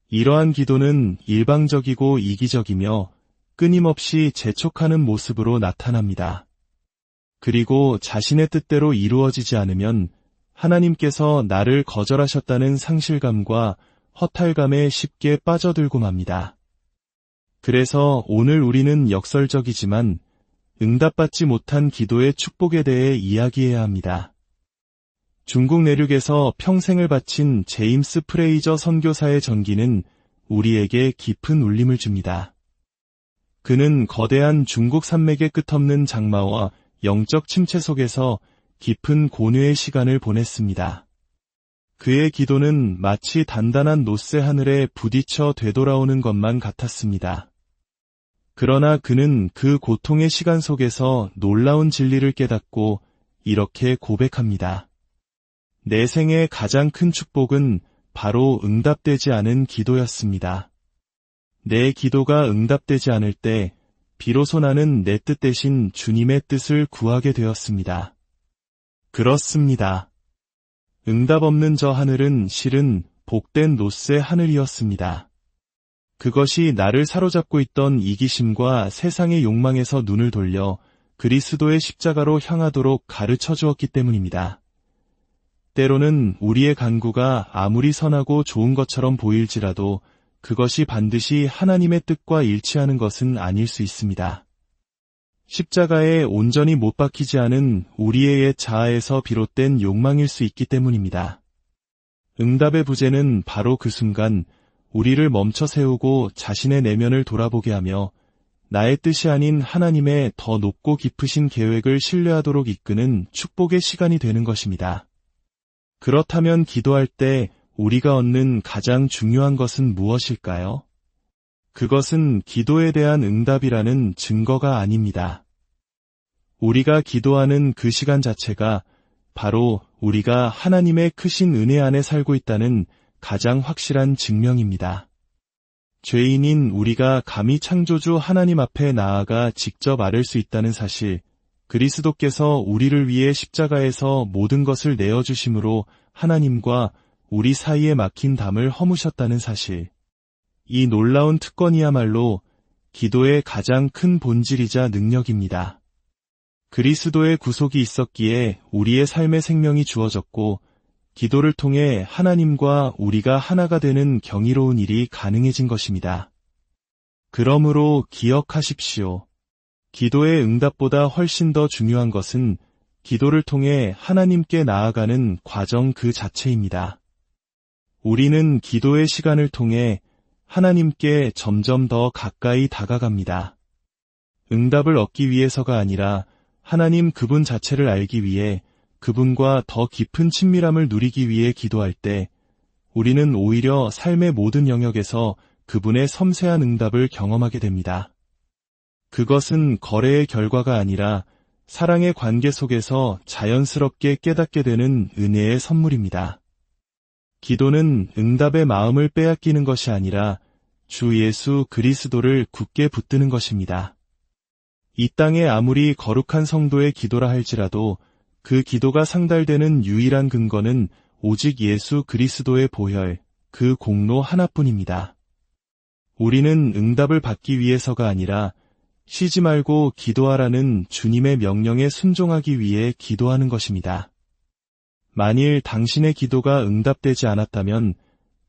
이러한 기도는 일방적이고 이기적이며 끊임없이 재촉하는 모습으로 나타납니다. 그리고 자신의 뜻대로 이루어지지 않으면 하나님께서 나를 거절하셨다는 상실감과 허탈감에 쉽게 빠져들고 맙니다. 그래서 오늘 우리는 역설적이지만 응답받지 못한 기도의 축복에 대해 이야기해야 합니다. 중국 내륙에서 평생을 바친 제임스 프레이저 선교사의 전기는 우리에게 깊은 울림을 줍니다. 그는 거대한 중국 산맥의 끝없는 장마와 영적 침체 속에서 깊은 고뇌의 시간을 보냈습니다. 그의 기도는 마치 단단한 놋새 하늘에 부딪혀 되돌아오는 것만 같았습니다. 그러나 그는 그 고통의 시간 속에서 놀라운 진리를 깨닫고 이렇게 고백합니다. 내 생의 가장 큰 축복은 바로 응답되지 않은 기도였습니다. 내 기도가 응답되지 않을 때 비로소 나는 내 뜻 대신 주님의 뜻을 구하게 되었습니다. 그렇습니다. 응답 없는 저 하늘은 실은 복된 놋새 하늘이었습니다. 그것이 나를 사로잡고 있던 이기심과 세상의 욕망에서 눈을 돌려 그리스도의 십자가로 향하도록 가르쳐 주었기 때문입니다. 때로는 우리의 간구가 아무리 선하고 좋은 것처럼 보일지라도 그것이 반드시 하나님의 뜻과 일치하는 것은 아닐 수 있습니다. 십자가에 온전히 못 박히지 않은 우리의 옛 자아에서 비롯된 욕망일 수 있기 때문입니다. 응답의 부재는 바로 그 순간 우리를 멈춰 세우고 자신의 내면을 돌아보게 하며 나의 뜻이 아닌 하나님의 더 높고 깊으신 계획을 신뢰하도록 이끄는 축복의 시간이 되는 것입니다. 그렇다면 기도할 때 우리가 얻는 가장 중요한 것은 무엇일까요? 그것은 기도에 대한 응답이라는 증거가 아닙니다. 우리가 기도하는 그 시간 자체가 바로 우리가 하나님의 크신 은혜 안에 살고 있다는 가장 확실한 증명입니다. 죄인인 우리가 감히 창조주 하나님 앞에 나아가 직접 아뢰 수 있다는 사실, 그리스도께서 우리를 위해 십자가에서 모든 것을 내어주심으로 하나님과 우리 사이에 막힌 담을 허무셨다는 사실, 이 놀라운 특권이야말로 기도의 가장 큰 본질이자 능력입니다. 그리스도의 구속이 있었기에 우리의 삶의 생명이 주어졌고 기도를 통해 하나님과 우리가 하나가 되는 경이로운 일이 가능해진 것입니다. 그러므로 기억하십시오. 기도의 응답보다 훨씬 더 중요한 것은 기도를 통해 하나님께 나아가는 과정 그 자체입니다. 우리는 기도의 시간을 통해 하나님께 점점 더 가까이 다가갑니다. 응답을 얻기 위해서가 아니라 하나님 그분 자체를 알기 위해 그분과 더 깊은 친밀함을 누리기 위해 기도할 때 우리는 오히려 삶의 모든 영역에서 그분의 섬세한 응답을 경험하게 됩니다. 그것은 거래의 결과가 아니라 사랑의 관계 속에서 자연스럽게 깨닫게 되는 은혜의 선물입니다. 기도는 응답의 마음을 빼앗기는 것이 아니라 주 예수 그리스도를 굳게 붙드는 것입니다. 이 땅에 아무리 거룩한 성도의 기도라 할지라도 그 기도가 상달되는 유일한 근거는 오직 예수 그리스도의 보혈, 그 공로 하나뿐입니다. 우리는 응답을 받기 위해서가 아니라 쉬지 말고 기도하라는 주님의 명령에 순종하기 위해 기도하는 것입니다. 만일 당신의 기도가 응답되지 않았다면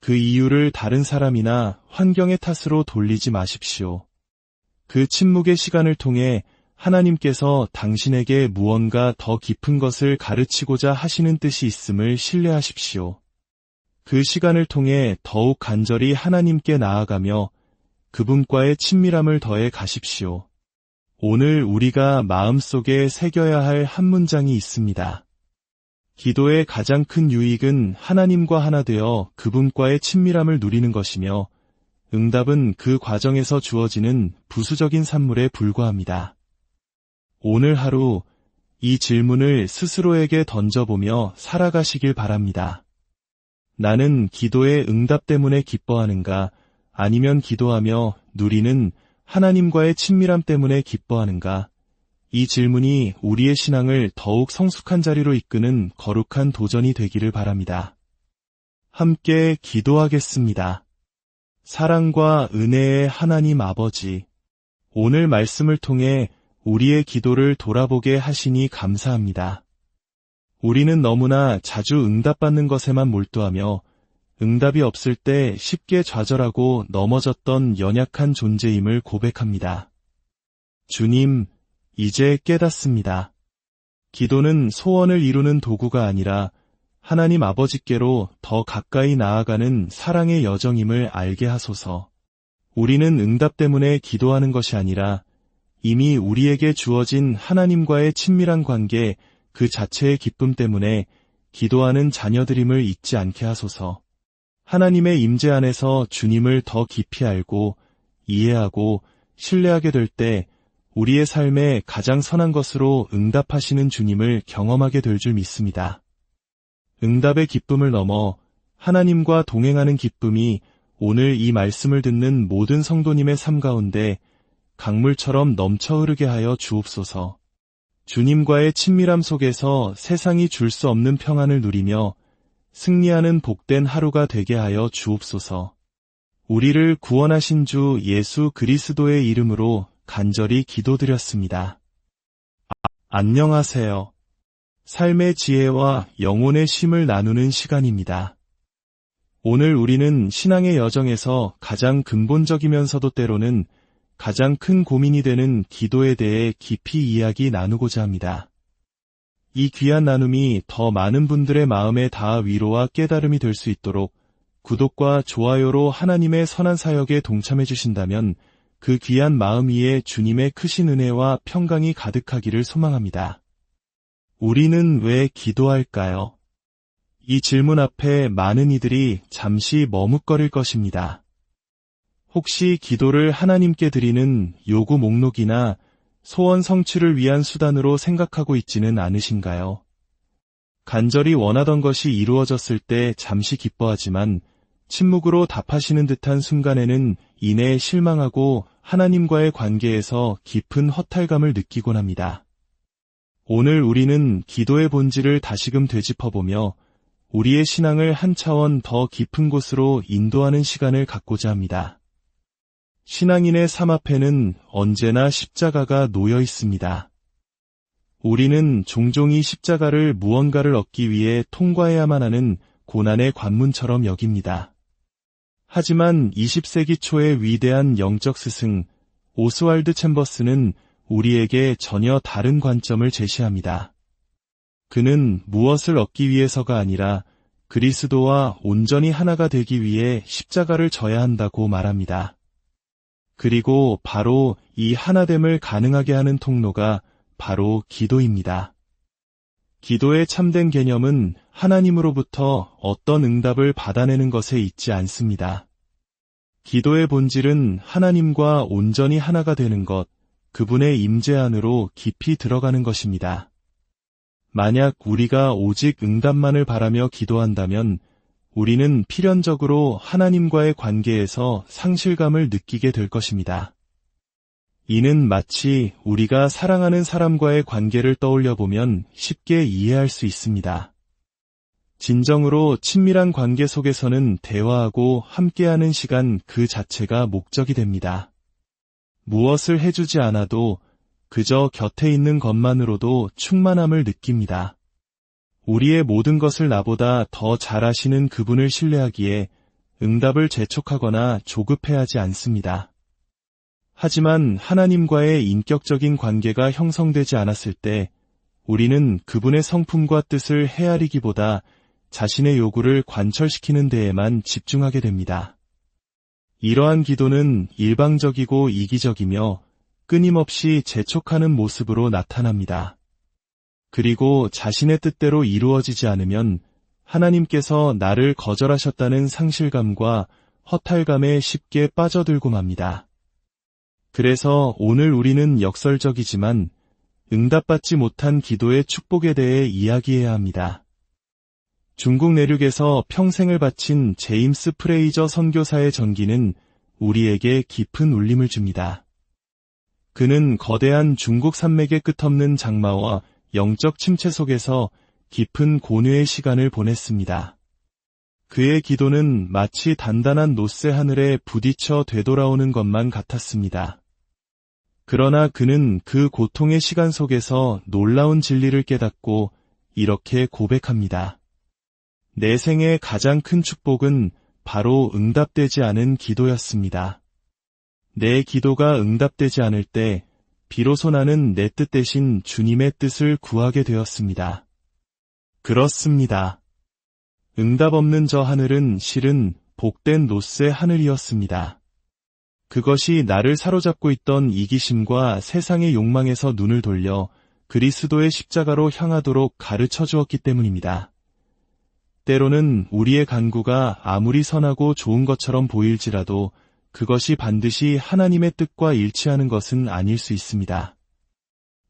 그 이유를 다른 사람이나 환경의 탓으로 돌리지 마십시오. 그 침묵의 시간을 통해 하나님께서 당신에게 무언가 더 깊은 것을 가르치고자 하시는 뜻이 있음을 신뢰하십시오. 그 시간을 통해 더욱 간절히 하나님께 나아가며 그분과의 친밀함을 더해 가십시오. 오늘 우리가 마음속에 새겨야 할 한 문장이 있습니다. 기도의 가장 큰 유익은 하나님과 하나 되어 그분과의 친밀함을 누리는 것이며 응답은 그 과정에서 주어지는 부수적인 산물에 불과합니다. 오늘 하루 이 질문을 스스로에게 던져보며 살아가시길 바랍니다. 나는 기도의 응답 때문에 기뻐하는가, 아니면 기도하며 누리는 하나님과의 친밀함 때문에 기뻐하는가? 이 질문이 우리의 신앙을 더욱 성숙한 자리로 이끄는 거룩한 도전이 되기를 바랍니다. 함께 기도하겠습니다. 사랑과 은혜의 하나님 아버지, 오늘 말씀을 통해 우리의 기도를 돌아보게 하시니 감사합니다. 우리는 너무나 자주 응답받는 것에만 몰두하며 응답이 없을 때 쉽게 좌절하고 넘어졌던 연약한 존재임을 고백합니다. 주님, 이제 깨닫습니다. 기도는 소원을 이루는 도구가 아니라 하나님 아버지께로 더 가까이 나아가는 사랑의 여정임을 알게 하소서. 우리는 응답 때문에 기도하는 것이 아니라 이미 우리에게 주어진 하나님과의 친밀한 관계 그 자체의 기쁨 때문에 기도하는 자녀들임을 잊지 않게 하소서. 하나님의 임재 안에서 주님을 더 깊이 알고 이해하고 신뢰하게 될 때 우리의 삶에 가장 선한 것으로 응답하시는 주님을 경험하게 될 줄 믿습니다. 응답의 기쁨을 넘어 하나님과 동행하는 기쁨이 오늘 이 말씀을 듣는 모든 성도님의 삶 가운데 강물처럼 넘쳐 흐르게 하여 주옵소서. 주님과의 친밀함 속에서 세상이 줄 수 없는 평안을 누리며 승리하는 복된 하루가 되게 하여 주옵소서. 우리를 구원하신 주 예수 그리스도의 이름으로 간절히 기도드렸습니다. 안녕하세요. 삶의 지혜와 영혼의 쉼을 나누는 시간입니다. 오늘 우리는 신앙의 여정에서 가장 근본적이면서도 때로는 가장 큰 고민이 되는 기도에 대해 깊이 이야기 나누고자 합니다. 이 귀한 나눔이 더 많은 분들의 마음에 닿아 위로와 깨달음이 될 수 있도록 구독과 좋아요로 하나님의 선한 사역에 동참해 주신다면 그 귀한 마음 위에 주님의 크신 은혜와 평강이 가득하기를 소망합니다. 우리는 왜 기도할까요? 이 질문 앞에 많은 이들이 잠시 머뭇거릴 것입니다. 혹시 기도를 하나님께 드리는 요구 목록이나 소원 성취를 위한 수단으로 생각하고 있지는 않으신가요? 간절히 원하던 것이 이루어졌을 때 잠시 기뻐하지만 침묵으로 답하시는 듯한 순간에는 이내 실망하고 하나님과의 관계에서 깊은 허탈감을 느끼곤 합니다. 오늘 우리는 기도의 본질을 다시금 되짚어보며 우리의 신앙을 한 차원 더 깊은 곳으로 인도하는 시간을 갖고자 합니다. 신앙인의 삶 앞에는 언제나 십자가가 놓여 있습니다. 우리는 종종 이 십자가를 무언가를 얻기 위해 통과해야만 하는 고난의 관문처럼 여깁니다. 하지만 20세기 초의 위대한 영적 스승 오스왈드 챔버스는 우리에게 전혀 다른 관점을 제시합니다. 그는 무엇을 얻기 위해서가 아니라 그리스도와 온전히 하나가 되기 위해 십자가를 져야 한다고 말합니다. 그리고 바로 이 하나됨을 가능하게 하는 통로가 바로 기도입니다. 기도의 참된 개념은 하나님으로부터 어떤 응답을 받아내는 것에 있지 않습니다. 기도의 본질은 하나님과 온전히 하나가 되는 것, 그분의 임재 안으로 깊이 들어가는 것입니다. 만약 우리가 오직 응답만을 바라며 기도한다면 우리는 필연적으로 하나님과의 관계에서 상실감을 느끼게 될 것입니다. 이는 마치 우리가 사랑하는 사람과의 관계를 떠올려 보면 쉽게 이해할 수 있습니다. 진정으로 친밀한 관계 속에서는 대화하고 함께하는 시간 그 자체가 목적이 됩니다. 무엇을 해주지 않아도 그저 곁에 있는 것만으로도 충만함을 느낍니다. 우리의 모든 것을 나보다 더 잘 아시는 그분을 신뢰하기에 응답을 재촉하거나 조급해하지 않습니다. 하지만 하나님과의 인격적인 관계가 형성되지 않았을 때 우리는 그분의 성품과 뜻을 헤아리기보다 자신의 요구를 관철시키는 데에만 집중하게 됩니다. 이러한 기도는 일방적이고 이기적이며 끊임없이 재촉하는 모습으로 나타납니다. 그리고 자신의 뜻대로 이루어지지 않으면 하나님께서 나를 거절하셨다는 상실감과 허탈감에 쉽게 빠져들고 맙니다. 그래서 오늘 우리는 역설적이지만 응답받지 못한 기도의 축복에 대해 이야기해야 합니다. 중국 내륙에서 평생을 바친 제임스 프레이저 선교사의 전기는 우리에게 깊은 울림을 줍니다. 그는 거대한 중국 산맥의 끝없는 장마와 영적 침체 속에서 깊은 고뇌의 시간을 보냈습니다. 그의 기도는 마치 단단한 놋새 하늘에 부딪혀 되돌아오는 것만 같았습니다. 그러나 그는 그 고통의 시간 속에서 놀라운 진리를 깨닫고 이렇게 고백합니다. 내 생의 가장 큰 축복은 바로 응답되지 않은 기도였습니다. 내 기도가 응답되지 않을 때 비로소 나는 내 뜻 대신 주님의 뜻을 구하게 되었습니다. 그렇습니다. 응답 없는 저 하늘은 실은 복된 놋새 하늘이었습니다. 그것이 나를 사로잡고 있던 이기심과 세상의 욕망에서 눈을 돌려 그리스도의 십자가로 향하도록 가르쳐 주었기 때문입니다. 때로는 우리의 간구가 아무리 선하고 좋은 것처럼 보일지라도 그것이 반드시 하나님의 뜻과 일치하는 것은 아닐 수 있습니다.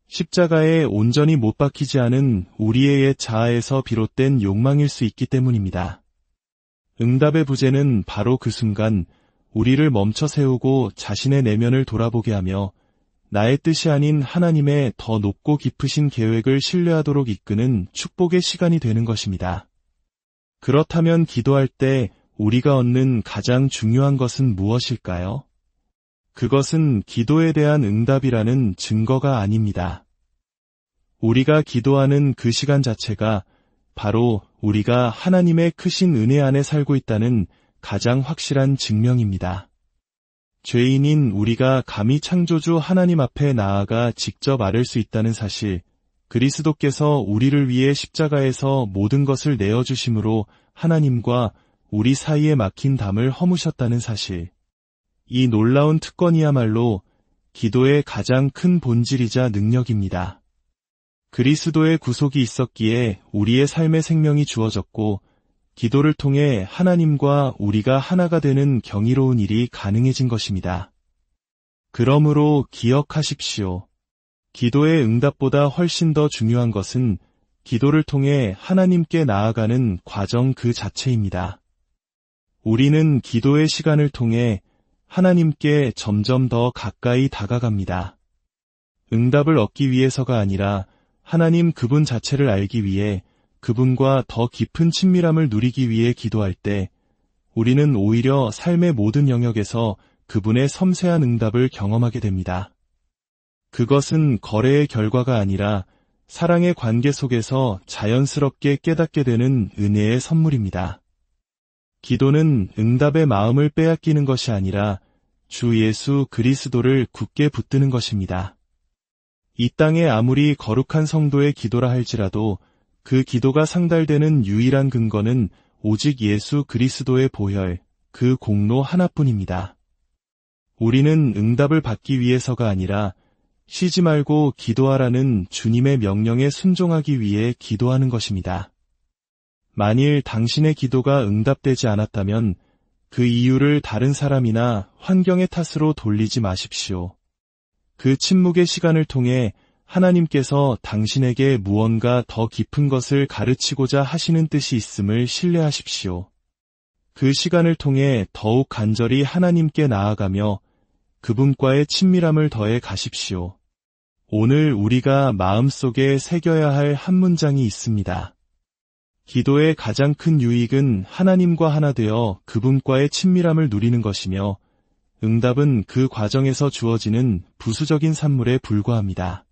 십자가에 온전히 못 박히지 않은 우리의 옛 자아에서 비롯된 욕망일 수 있기 때문입니다. 응답의 부재는 바로 그 순간 우리를 멈춰 세우고 자신의 내면을 돌아보게 하며 나의 뜻이 아닌 하나님의 더 높고 깊으신 계획을 신뢰하도록 이끄는 축복의 시간이 되는 것입니다. 그렇다면 기도할 때 우리가 얻는 가장 중요한 것은 무엇일까요? 그것은 기도에 대한 응답이라는 증거가 아닙니다. 우리가 기도하는 그 시간 자체가 바로 우리가 하나님의 크신 은혜 안에 살고 있다는 가장 확실한 증명입니다. 죄인인 우리가 감히 창조주 하나님 앞에 나아가 직접 아뢰 수 있다는 사실, 그리스도께서 우리를 위해 십자가에서 모든 것을 내어주심으로 하나님과 우리 사이에 막힌 담을 허무셨다는 사실, 이 놀라운 특권이야말로 기도의 가장 큰 본질이자 능력입니다. 그리스도의 구속이 있었기에 우리의 삶의 생명이 주어졌고 기도를 통해 하나님과 우리가 하나가 되는 경이로운 일이 가능해진 것입니다. 그러므로 기억하십시오. 기도의 응답보다 훨씬 더 중요한 것은 기도를 통해 하나님께 나아가는 과정 그 자체입니다. 우리는 기도의 시간을 통해 하나님께 점점 더 가까이 다가갑니다. 응답을 얻기 위해서가 아니라 하나님 그분 자체를 알기 위해 그분과 더 깊은 친밀함을 누리기 위해 기도할 때 우리는 오히려 삶의 모든 영역에서 그분의 섬세한 응답을 경험하게 됩니다. 그것은 거래의 결과가 아니라 사랑의 관계 속에서 자연스럽게 깨닫게 되는 은혜의 선물입니다. 기도는 응답의 마음을 빼앗기는 것이 아니라 주 예수 그리스도를 굳게 붙드는 것입니다. 이 땅에 아무리 거룩한 성도의 기도라 할지라도 그 기도가 상달되는 유일한 근거는 오직 예수 그리스도의 보혈, 그 공로 하나뿐입니다. 우리는 응답을 받기 위해서가 아니라 쉬지 말고 기도하라는 주님의 명령에 순종하기 위해 기도하는 것입니다. 만일 당신의 기도가 응답되지 않았다면 그 이유를 다른 사람이나 환경의 탓으로 돌리지 마십시오. 그 침묵의 시간을 통해 하나님께서 당신에게 무언가 더 깊은 것을 가르치고자 하시는 뜻이 있음을 신뢰하십시오. 그 시간을 통해 더욱 간절히 하나님께 나아가며 그분과의 친밀함을 더해 가십시오. 오늘 우리가 마음속에 새겨야 할 한 문장이 있습니다. 기도의 가장 큰 유익은 하나님과 하나 되어 그분과의 친밀함을 누리는 것이며 응답은 그 과정에서 주어지는 부수적인 산물에 불과합니다.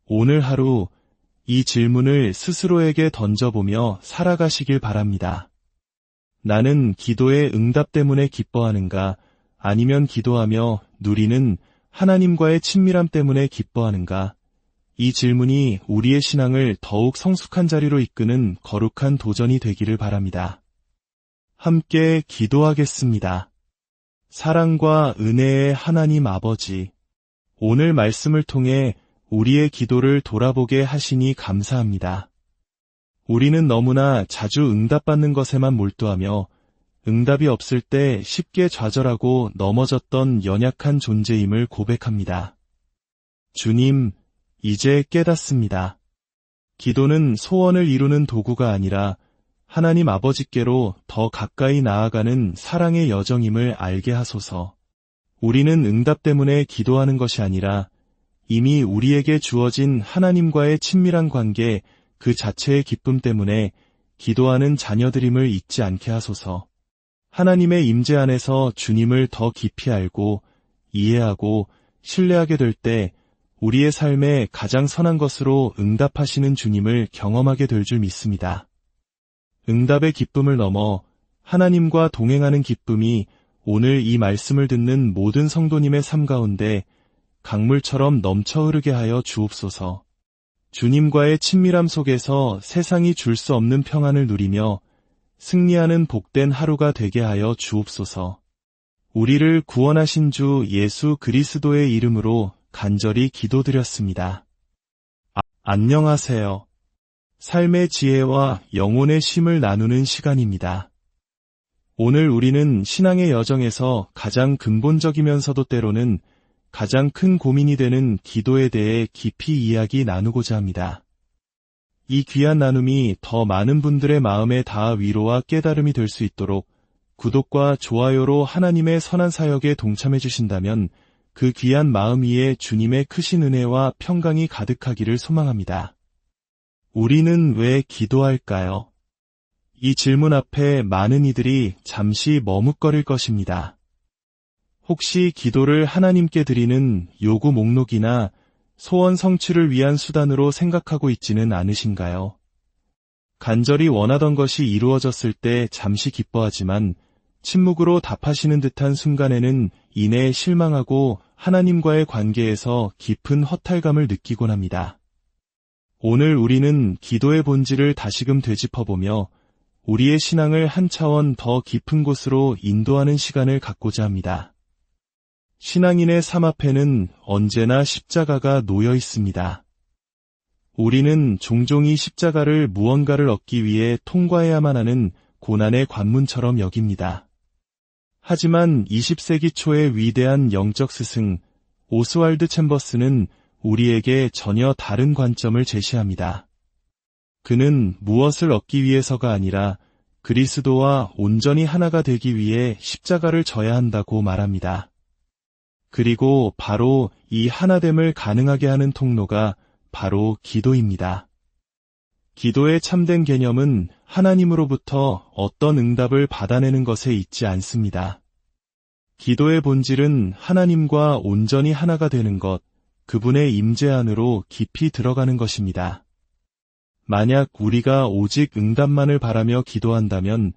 오늘 하루 이 질문을 스스로에게 던져보며 살아가시길 바랍니다. 나는 기도의 응답 때문에 기뻐하는가, 아니면 기도하며 누리는 하나님과의 친밀함 때문에 기뻐하는가? 이 질문이 우리의 신앙을 더욱 성숙한 자리로 이끄는 거룩한 도전이 되기를 바랍니다. 함께 기도하겠습니다. 사랑과 은혜의 하나님 아버지, 오늘 말씀을 통해 우리의 기도를 돌아보게 하시니 감사합니다. 우리는 너무나 자주 응답받는 것에만 몰두하며 응답이 없을 때 쉽게 좌절하고 넘어졌던 연약한 존재임을 고백합니다. 주님, 이제 깨닫습니다. 기도는 소원을 이루는 도구가 아니라 하나님 아버지께로 더 가까이 나아가는 사랑의 여정임을 알게 하소서. 우리는 응답 때문에 기도하는 것이 아니라 이미 우리에게 주어진 하나님과의 친밀한 관계 그 자체의 기쁨 때문에 기도하는 자녀들임을 잊지 않게 하소서. 하나님의 임재 안에서 주님을 더 깊이 알고 이해하고 신뢰하게 될 때 우리의 삶에 가장 선한 것으로 응답하시는 주님을 경험하게 될 줄 믿습니다. 응답의 기쁨을 넘어 하나님과 동행하는 기쁨이 오늘 이 말씀을 듣는 모든 성도님의 삶 가운데 강물처럼 넘쳐 흐르게 하여 주옵소서. 주님과의 친밀함 속에서 세상이 줄 수 없는 평안을 누리며 승리하는 복된 하루가 되게 하여 주옵소서. 우리를 구원하신 주 예수 그리스도의 이름으로 간절히 기도드렸습니다. 안녕하세요. 삶의 지혜와 영혼의 쉼을 나누는 시간입니다. 오늘 우리는 신앙의 여정에서 가장 근본적이면서도 때로는 가장 큰 고민이 되는 기도에 대해 깊이 이야기 나누고자 합니다. 이 귀한 나눔이 더 많은 분들의 마음에 닿아 위로와 깨달음이 될 수 있도록 구독과 좋아요로 하나님의 선한 사역에 동참해 주신다면 그 귀한 마음 위에 주님의 크신 은혜와 평강이 가득하기를 소망합니다. 우리는 왜 기도할까요? 이 질문 앞에 많은 이들이 잠시 머뭇거릴 것입니다. 혹시 기도를 하나님께 드리는 요구 목록이나 소원 성취를 위한 수단으로 생각하고 있지는 않으신가요? 간절히 원하던 것이 이루어졌을 때 잠시 기뻐하지만 침묵으로 답하시는 듯한 순간에는 이내 실망하고 하나님과의 관계에서 깊은 허탈감을 느끼곤 합니다. 오늘 우리는 기도의 본질을 다시금 되짚어보며 우리의 신앙을 한 차원 더 깊은 곳으로 인도하는 시간을 갖고자 합니다. 신앙인의 삶 앞에는 언제나 십자가가 놓여 있습니다. 우리는 종종 이 십자가를 무언가를 얻기 위해 통과해야만 하는 고난의 관문처럼 여깁니다. 하지만 20세기 초의 위대한 영적 스승 오스왈드 챔버스는 우리에게 전혀 다른 관점을 제시합니다. 그는 무엇을 얻기 위해서가 아니라 그리스도와 온전히 하나가 되기 위해 십자가를 져야 한다고 말합니다. 그리고 바로 이 하나됨을 가능하게 하는 통로가 바로 기도입니다. 기도의 참된 개념은 하나님으로부터 어떤 응답을 받아내는 것에 있지 않습니다. 기도의 본질은 하나님과 온전히 하나가 되는 것, 그분의 임재 안으로 깊이 들어가는 것입니다. 만약 우리가 오직 응답만을 바라며 기도한다면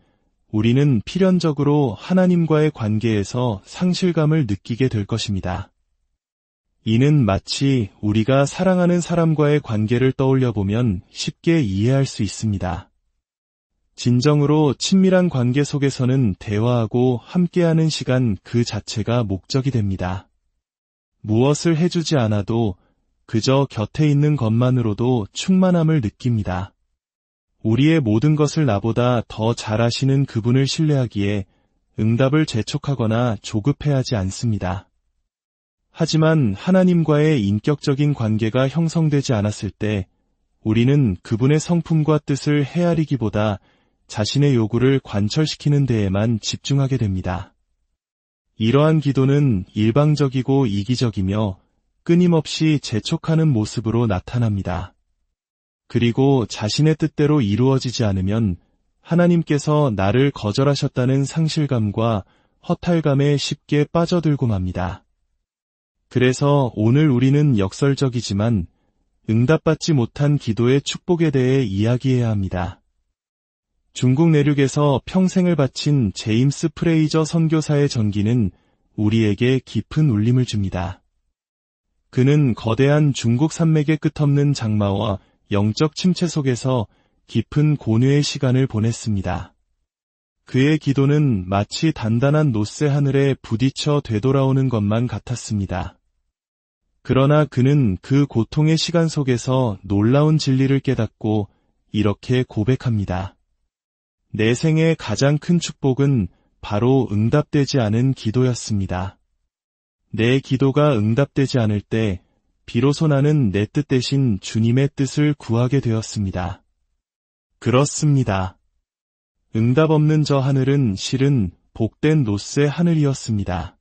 우리는 필연적으로 하나님과의 관계에서 상실감을 느끼게 될 것입니다. 이는 마치 우리가 사랑하는 사람과의 관계를 떠올려 보면 쉽게 이해할 수 있습니다. 진정으로 친밀한 관계 속에서는 대화하고 함께하는 시간 그 자체가 목적이 됩니다. 무엇을 해주지 않아도 그저 곁에 있는 것만으로도 충만함을 느낍니다. 우리의 모든 것을 나보다 더 잘 아시는 그분을 신뢰하기에 응답을 재촉하거나 조급해하지 않습니다. 하지만 하나님과의 인격적인 관계가 형성되지 않았을 때 우리는 그분의 성품과 뜻을 헤아리기보다 자신의 요구를 관철시키는 데에만 집중하게 됩니다. 이러한 기도는 일방적이고 이기적이며 끊임없이 재촉하는 모습으로 나타납니다. 그리고 자신의 뜻대로 이루어지지 않으면 하나님께서 나를 거절하셨다는 상실감과 허탈감에 쉽게 빠져들고 맙니다. 그래서 오늘 우리는 역설적이지만 응답받지 못한 기도의 축복에 대해 이야기해야 합니다. 중국 내륙에서 평생을 바친 제임스 프레이저 선교사의 전기는 우리에게 깊은 울림을 줍니다. 그는 거대한 중국 산맥의 끝없는 장마와 영적 침체 속에서 깊은 고뇌의 시간을 보냈습니다. 그의 기도는 마치 단단한 놋새 하늘에 부딪혀 되돌아오는 것만 같았습니다. 그러나 그는 그 고통의 시간 속에서 놀라운 진리를 깨닫고 이렇게 고백합니다. 내 생의 가장 큰 축복은 바로 응답되지 않은 기도였습니다. 내 기도가 응답되지 않을 때 비로소 나는 내 뜻 대신 주님의 뜻을 구하게 되었습니다. 그렇습니다. 응답 없는 저 하늘은 실은 복된 놋새 하늘이었습니다.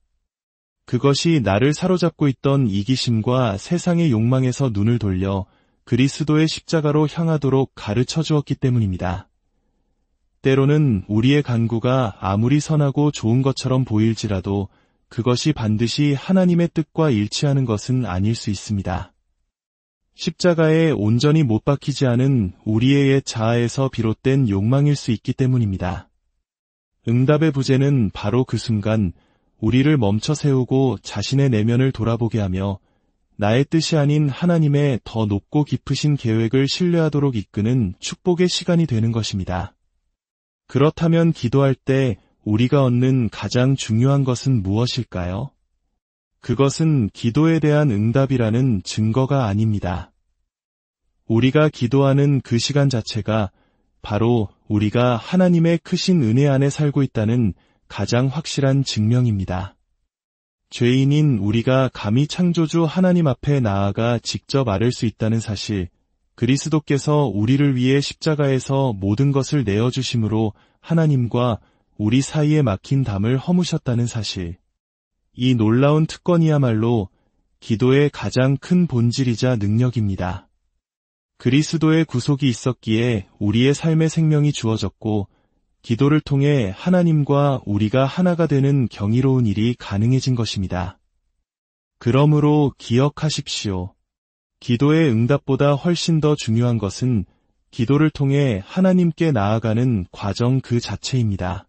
그것이 나를 사로잡고 있던 이기심과 세상의 욕망에서 눈을 돌려 그리스도의 십자가로 향하도록 가르쳐 주었기 때문입니다. 때로는 우리의 간구가 아무리 선하고 좋은 것처럼 보일지라도 그것이 반드시 하나님의 뜻과 일치하는 것은 아닐 수 있습니다. 십자가에 온전히 못 박히지 않은 우리의 옛 자아에서 비롯된 욕망일 수 있기 때문입니다. 응답의 부재는 바로 그 순간 우리를 멈춰 세우고 자신의 내면을 돌아보게 하며 나의 뜻이 아닌 하나님의 더 높고 깊으신 계획을 신뢰하도록 이끄는 축복의 시간이 되는 것입니다. 그렇다면 기도할 때 우리가 얻는 가장 중요한 것은 무엇일까요? 그것은 기도에 대한 응답이라는 증거가 아닙니다. 우리가 기도하는 그 시간 자체가 바로 우리가 하나님의 크신 은혜 안에 살고 있다는 가장 확실한 증명입니다. 죄인인 우리가 감히 창조주 하나님 앞에 나아가 직접 아뢰 수 있다는 사실, 그리스도께서 우리를 위해 십자가에서 모든 것을 내어주심으로 하나님과 우리 사이에 막힌 담을 허무셨다는 사실, 이 놀라운 특권이야말로 기도의 가장 큰 본질이자 능력입니다. 그리스도의 구속이 있었기에 우리의 삶의 생명이 주어졌고 기도를 통해 하나님과 우리가 하나가 되는 경이로운 일이 가능해진 것입니다. 그러므로 기억하십시오. 기도의 응답보다 훨씬 더 중요한 것은 기도를 통해 하나님께 나아가는 과정 그 자체입니다.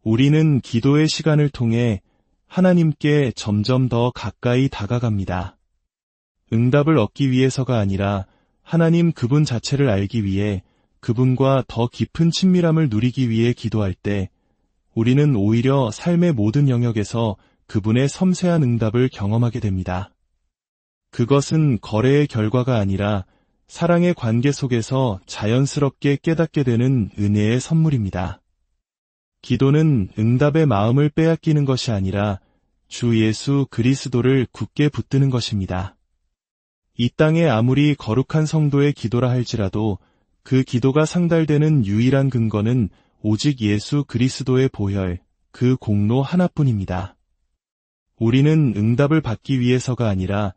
우리는 기도의 시간을 통해 하나님께 점점 더 가까이 다가갑니다. 응답을 얻기 위해서가 아니라 하나님 그분 자체를 알기 위해 그분과 더 깊은 친밀함을 누리기 위해 기도할 때 우리는 오히려 삶의 모든 영역에서 그분의 섬세한 응답을 경험하게 됩니다. 그것은 거래의 결과가 아니라 사랑의 관계 속에서 자연스럽게 깨닫게 되는 은혜의 선물입니다. 기도는 응답의 마음을 빼앗기는 것이 아니라 주 예수 그리스도를 굳게 붙드는 것입니다. 이 땅에 아무리 거룩한 성도의 기도라 할지라도 그 기도가 상달되는 유일한 근거는 오직 예수 그리스도의 보혈, 그 공로 하나뿐입니다. 우리는 응답을 받기 위해서가 아니라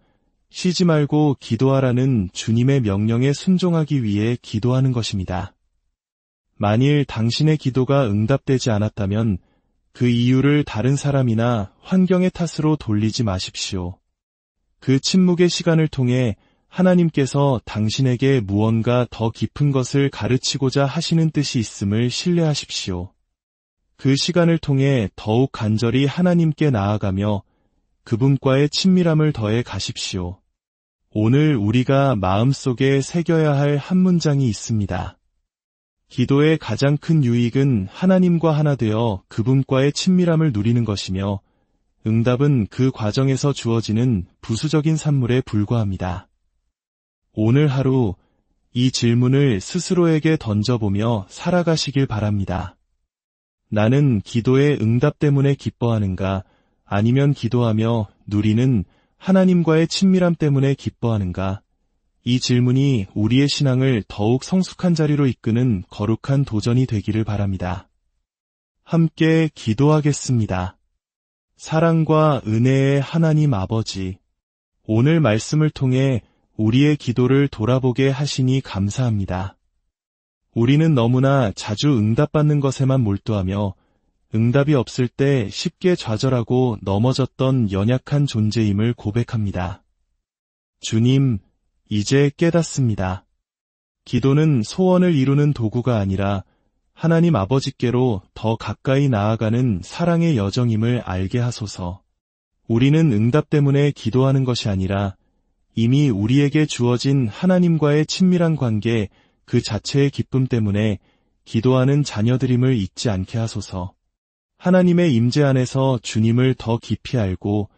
쉬지 말고 기도하라는 주님의 명령에 순종하기 위해 기도하는 것입니다. 만일 당신의 기도가 응답되지 않았다면 그 이유를 다른 사람이나 환경의 탓으로 돌리지 마십시오. 그 침묵의 시간을 통해 하나님께서 당신에게 무언가 더 깊은 것을 가르치고자 하시는 뜻이 있음을 신뢰하십시오. 그 시간을 통해 더욱 간절히 하나님께 나아가며 그분과의 친밀함을 더해 가십시오. 오늘 우리가 마음속에 새겨야 할 한 문장이 있습니다. 기도의 가장 큰 유익은 하나님과 하나 되어 그분과의 친밀함을 누리는 것이며 응답은 그 과정에서 주어지는 부수적인 산물에 불과합니다. 오늘 하루 이 질문을 스스로에게 던져보며 살아가시길 바랍니다. 나는 기도의 응답 때문에 기뻐하는가, 아니면 기도하며 누리는 하나님과의 친밀함 때문에 기뻐하는가? 이 질문이 우리의 신앙을 더욱 성숙한 자리로 이끄는 거룩한 도전이 되기를 바랍니다. 함께 기도하겠습니다. 사랑과 은혜의 하나님 아버지, 오늘 말씀을 통해 우리의 기도를 돌아보게 하시니 감사합니다. 우리는 너무나 자주 응답받는 것에만 몰두하며 응답이 없을 때 쉽게 좌절하고 넘어졌던 연약한 존재임을 고백합니다. 주님, 이제 깨닫습니다. 기도는 소원을 이루는 도구가 아니라 하나님 아버지께로 더 가까이 나아가는 사랑의 여정임을 알게 하소서. 우리는 응답 때문에 기도하는 것이 아니라 이미 우리에게 주어진 하나님과의 친밀한 관계 그 자체의 기쁨 때문에 기도하는 자녀들임을 잊지 않게 하소서. 하나님의 임재 안에서 주님을 더 깊이 알고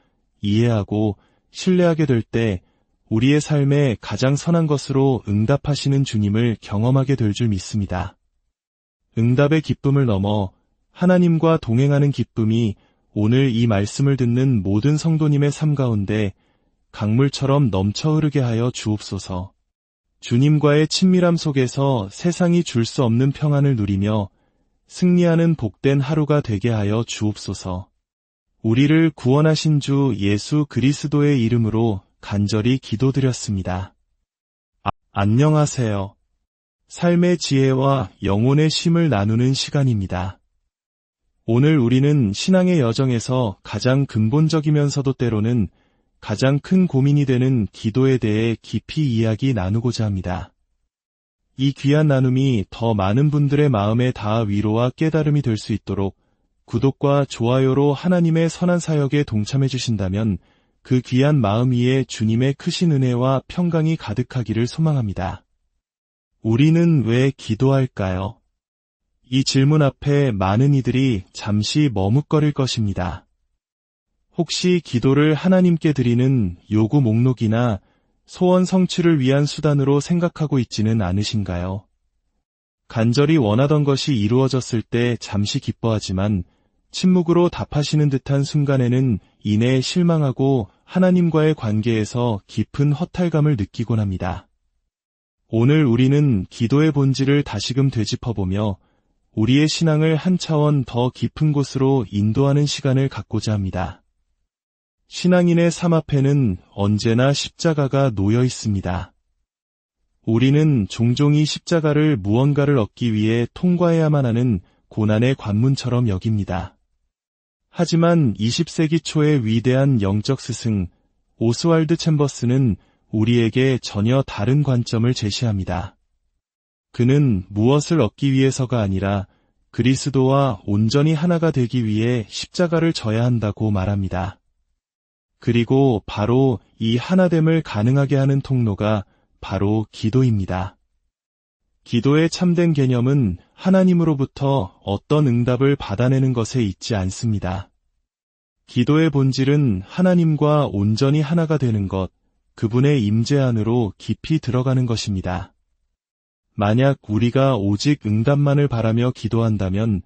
이해하고 신뢰하게 될 때 우리의 삶에 가장 선한 것으로 응답하시는 주님을 경험하게 될 줄 믿습니다. 응답의 기쁨을 넘어 하나님과 동행하는 기쁨이 오늘 이 말씀을 듣는 모든 성도님의 삶 가운데 강물처럼 넘쳐 흐르게 하여 주옵소서. 주님과의 친밀함 속에서 세상이 줄 수 없는 평안을 누리며 승리하는 복된 하루가 되게 하여 주옵소서. 우리를 구원하신 주 예수 그리스도의 이름으로 간절히 기도드렸습니다. 안녕하세요. 삶의 지혜와 영혼의 쉼을 나누는 시간입니다. 오늘 우리는 신앙의 여정에서 가장 근본적이면서도 때로는 가장 큰 고민이 되는 기도에 대해 깊이 이야기 나누고자 합니다. 이 귀한 나눔이 더 많은 분들의 마음에 닿아 위로와 깨달음이 될 수 있도록 구독과 좋아요로 하나님의 선한 사역에 동참해 주신다면 그 귀한 마음 위에 주님의 크신 은혜와 평강이 가득하기를 소망합니다. 우리는 왜 기도할까요? 이 질문 앞에 많은 이들이 잠시 머뭇거릴 것입니다. 혹시 기도를 하나님께 드리는 요구 목록이나 소원 성취를 위한 수단으로 생각하고 있지는 않으신가요? 간절히 원하던 것이 이루어졌을 때 잠시 기뻐하지만 침묵으로 답하시는 듯한 순간에는 이내 실망하고 하나님과의 관계에서 깊은 허탈감을 느끼곤 합니다. 오늘 우리는 기도의 본질을 다시금 되짚어보며 우리의 신앙을 한 차원 더 깊은 곳으로 인도하는 시간을 갖고자 합니다. 신앙인의 삶 앞에는 언제나 십자가가 놓여 있습니다. 우리는 종종 이 십자가를 무언가를 얻기 위해 통과해야만 하는 고난의 관문처럼 여깁니다. 하지만 20세기 초의 위대한 영적 스승 오스왈드 챔버스는 우리에게 전혀 다른 관점을 제시합니다. 그는 무엇을 얻기 위해서가 아니라 그리스도와 온전히 하나가 되기 위해 십자가를 져야 한다고 말합니다. 그리고 바로 이 하나됨을 가능하게 하는 통로가 바로 기도입니다. 기도의 참된 개념은 하나님으로부터 어떤 응답을 받아내는 것에 있지 않습니다. 기도의 본질은 하나님과 온전히 하나가 되는 것, 그분의 임재 안으로 깊이 들어가는 것입니다. 만약 우리가 오직 응답만을 바라며 기도한다면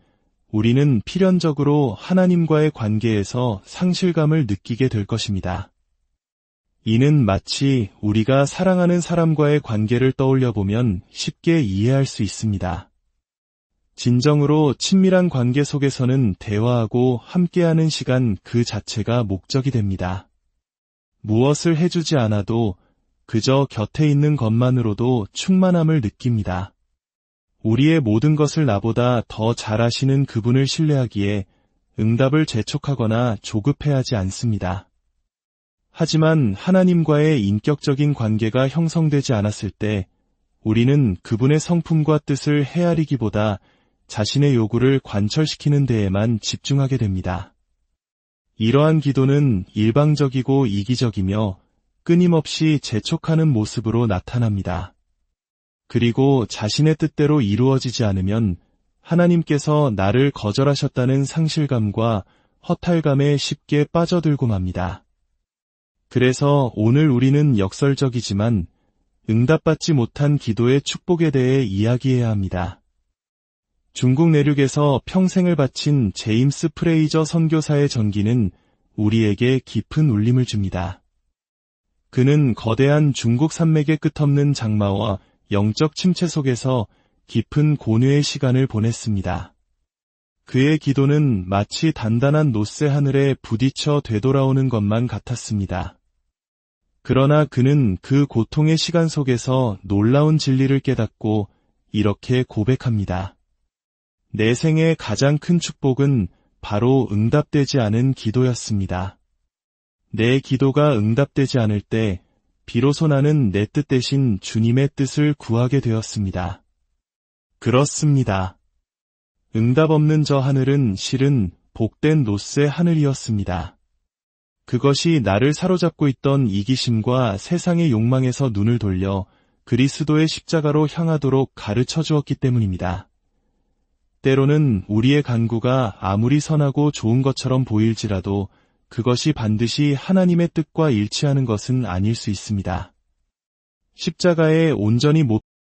우리는 필연적으로 하나님과의 관계에서 상실감을 느끼게 될 것입니다. 이는 마치 우리가 사랑하는 사람과의 관계를 떠올려 보면 쉽게 이해할 수 있습니다. 진정으로 친밀한 관계 속에서는 대화하고 함께하는 시간 그 자체가 목적이 됩니다. 무엇을 해주지 않아도 그저 곁에 있는 것만으로도 충만함을 느낍니다. 우리의 모든 것을 나보다 더 잘 아시는 그분을 신뢰하기에 응답을 재촉하거나 조급해하지 않습니다. 하지만 하나님과의 인격적인 관계가 형성되지 않았을 때 우리는 그분의 성품과 뜻을 헤아리기보다 자신의 요구를 관철시키는 데에만 집중하게 됩니다. 이러한 기도는 일방적이고 이기적이며 끊임없이 재촉하는 모습으로 나타납니다. 그리고 자신의 뜻대로 이루어지지 않으면 하나님께서 나를 거절하셨다는 상실감과 허탈감에 쉽게 빠져들고 맙니다. 그래서 오늘 우리는 역설적이지만 응답받지 못한 기도의 축복에 대해 이야기해야 합니다. 중국 내륙에서 평생을 바친 제임스 프레이저 선교사의 전기는 우리에게 깊은 울림을 줍니다. 그는 거대한 중국 산맥의 끝없는 장마와 영적 침체 속에서 깊은 고뇌의 시간을 보냈습니다. 그의 기도는 마치 단단한 놋새 하늘에 부딪혀 되돌아오는 것만 같았습니다. 그러나 그는 그 고통의 시간 속에서 놀라운 진리를 깨닫고 이렇게 고백합니다. 내 생의 가장 큰 축복은 바로 응답되지 않은 기도였습니다. 내 기도가 응답되지 않을 때 비로소 나는 내 뜻 대신 주님의 뜻을 구하게 되었습니다. 그렇습니다. 응답 없는 저 하늘은 실은 복된 놋새 하늘이었습니다. 그것이 나를 사로잡고 있던 이기심과 세상의 욕망에서 눈을 돌려 그리스도의 십자가로 향하도록 가르쳐 주었기 때문입니다. 때로는 우리의 간구가 아무리 선하고 좋은 것처럼 보일지라도 그것이 반드시 하나님의 뜻과 일치하는 것은 아닐 수 있습니다. 십자가에 온전히 못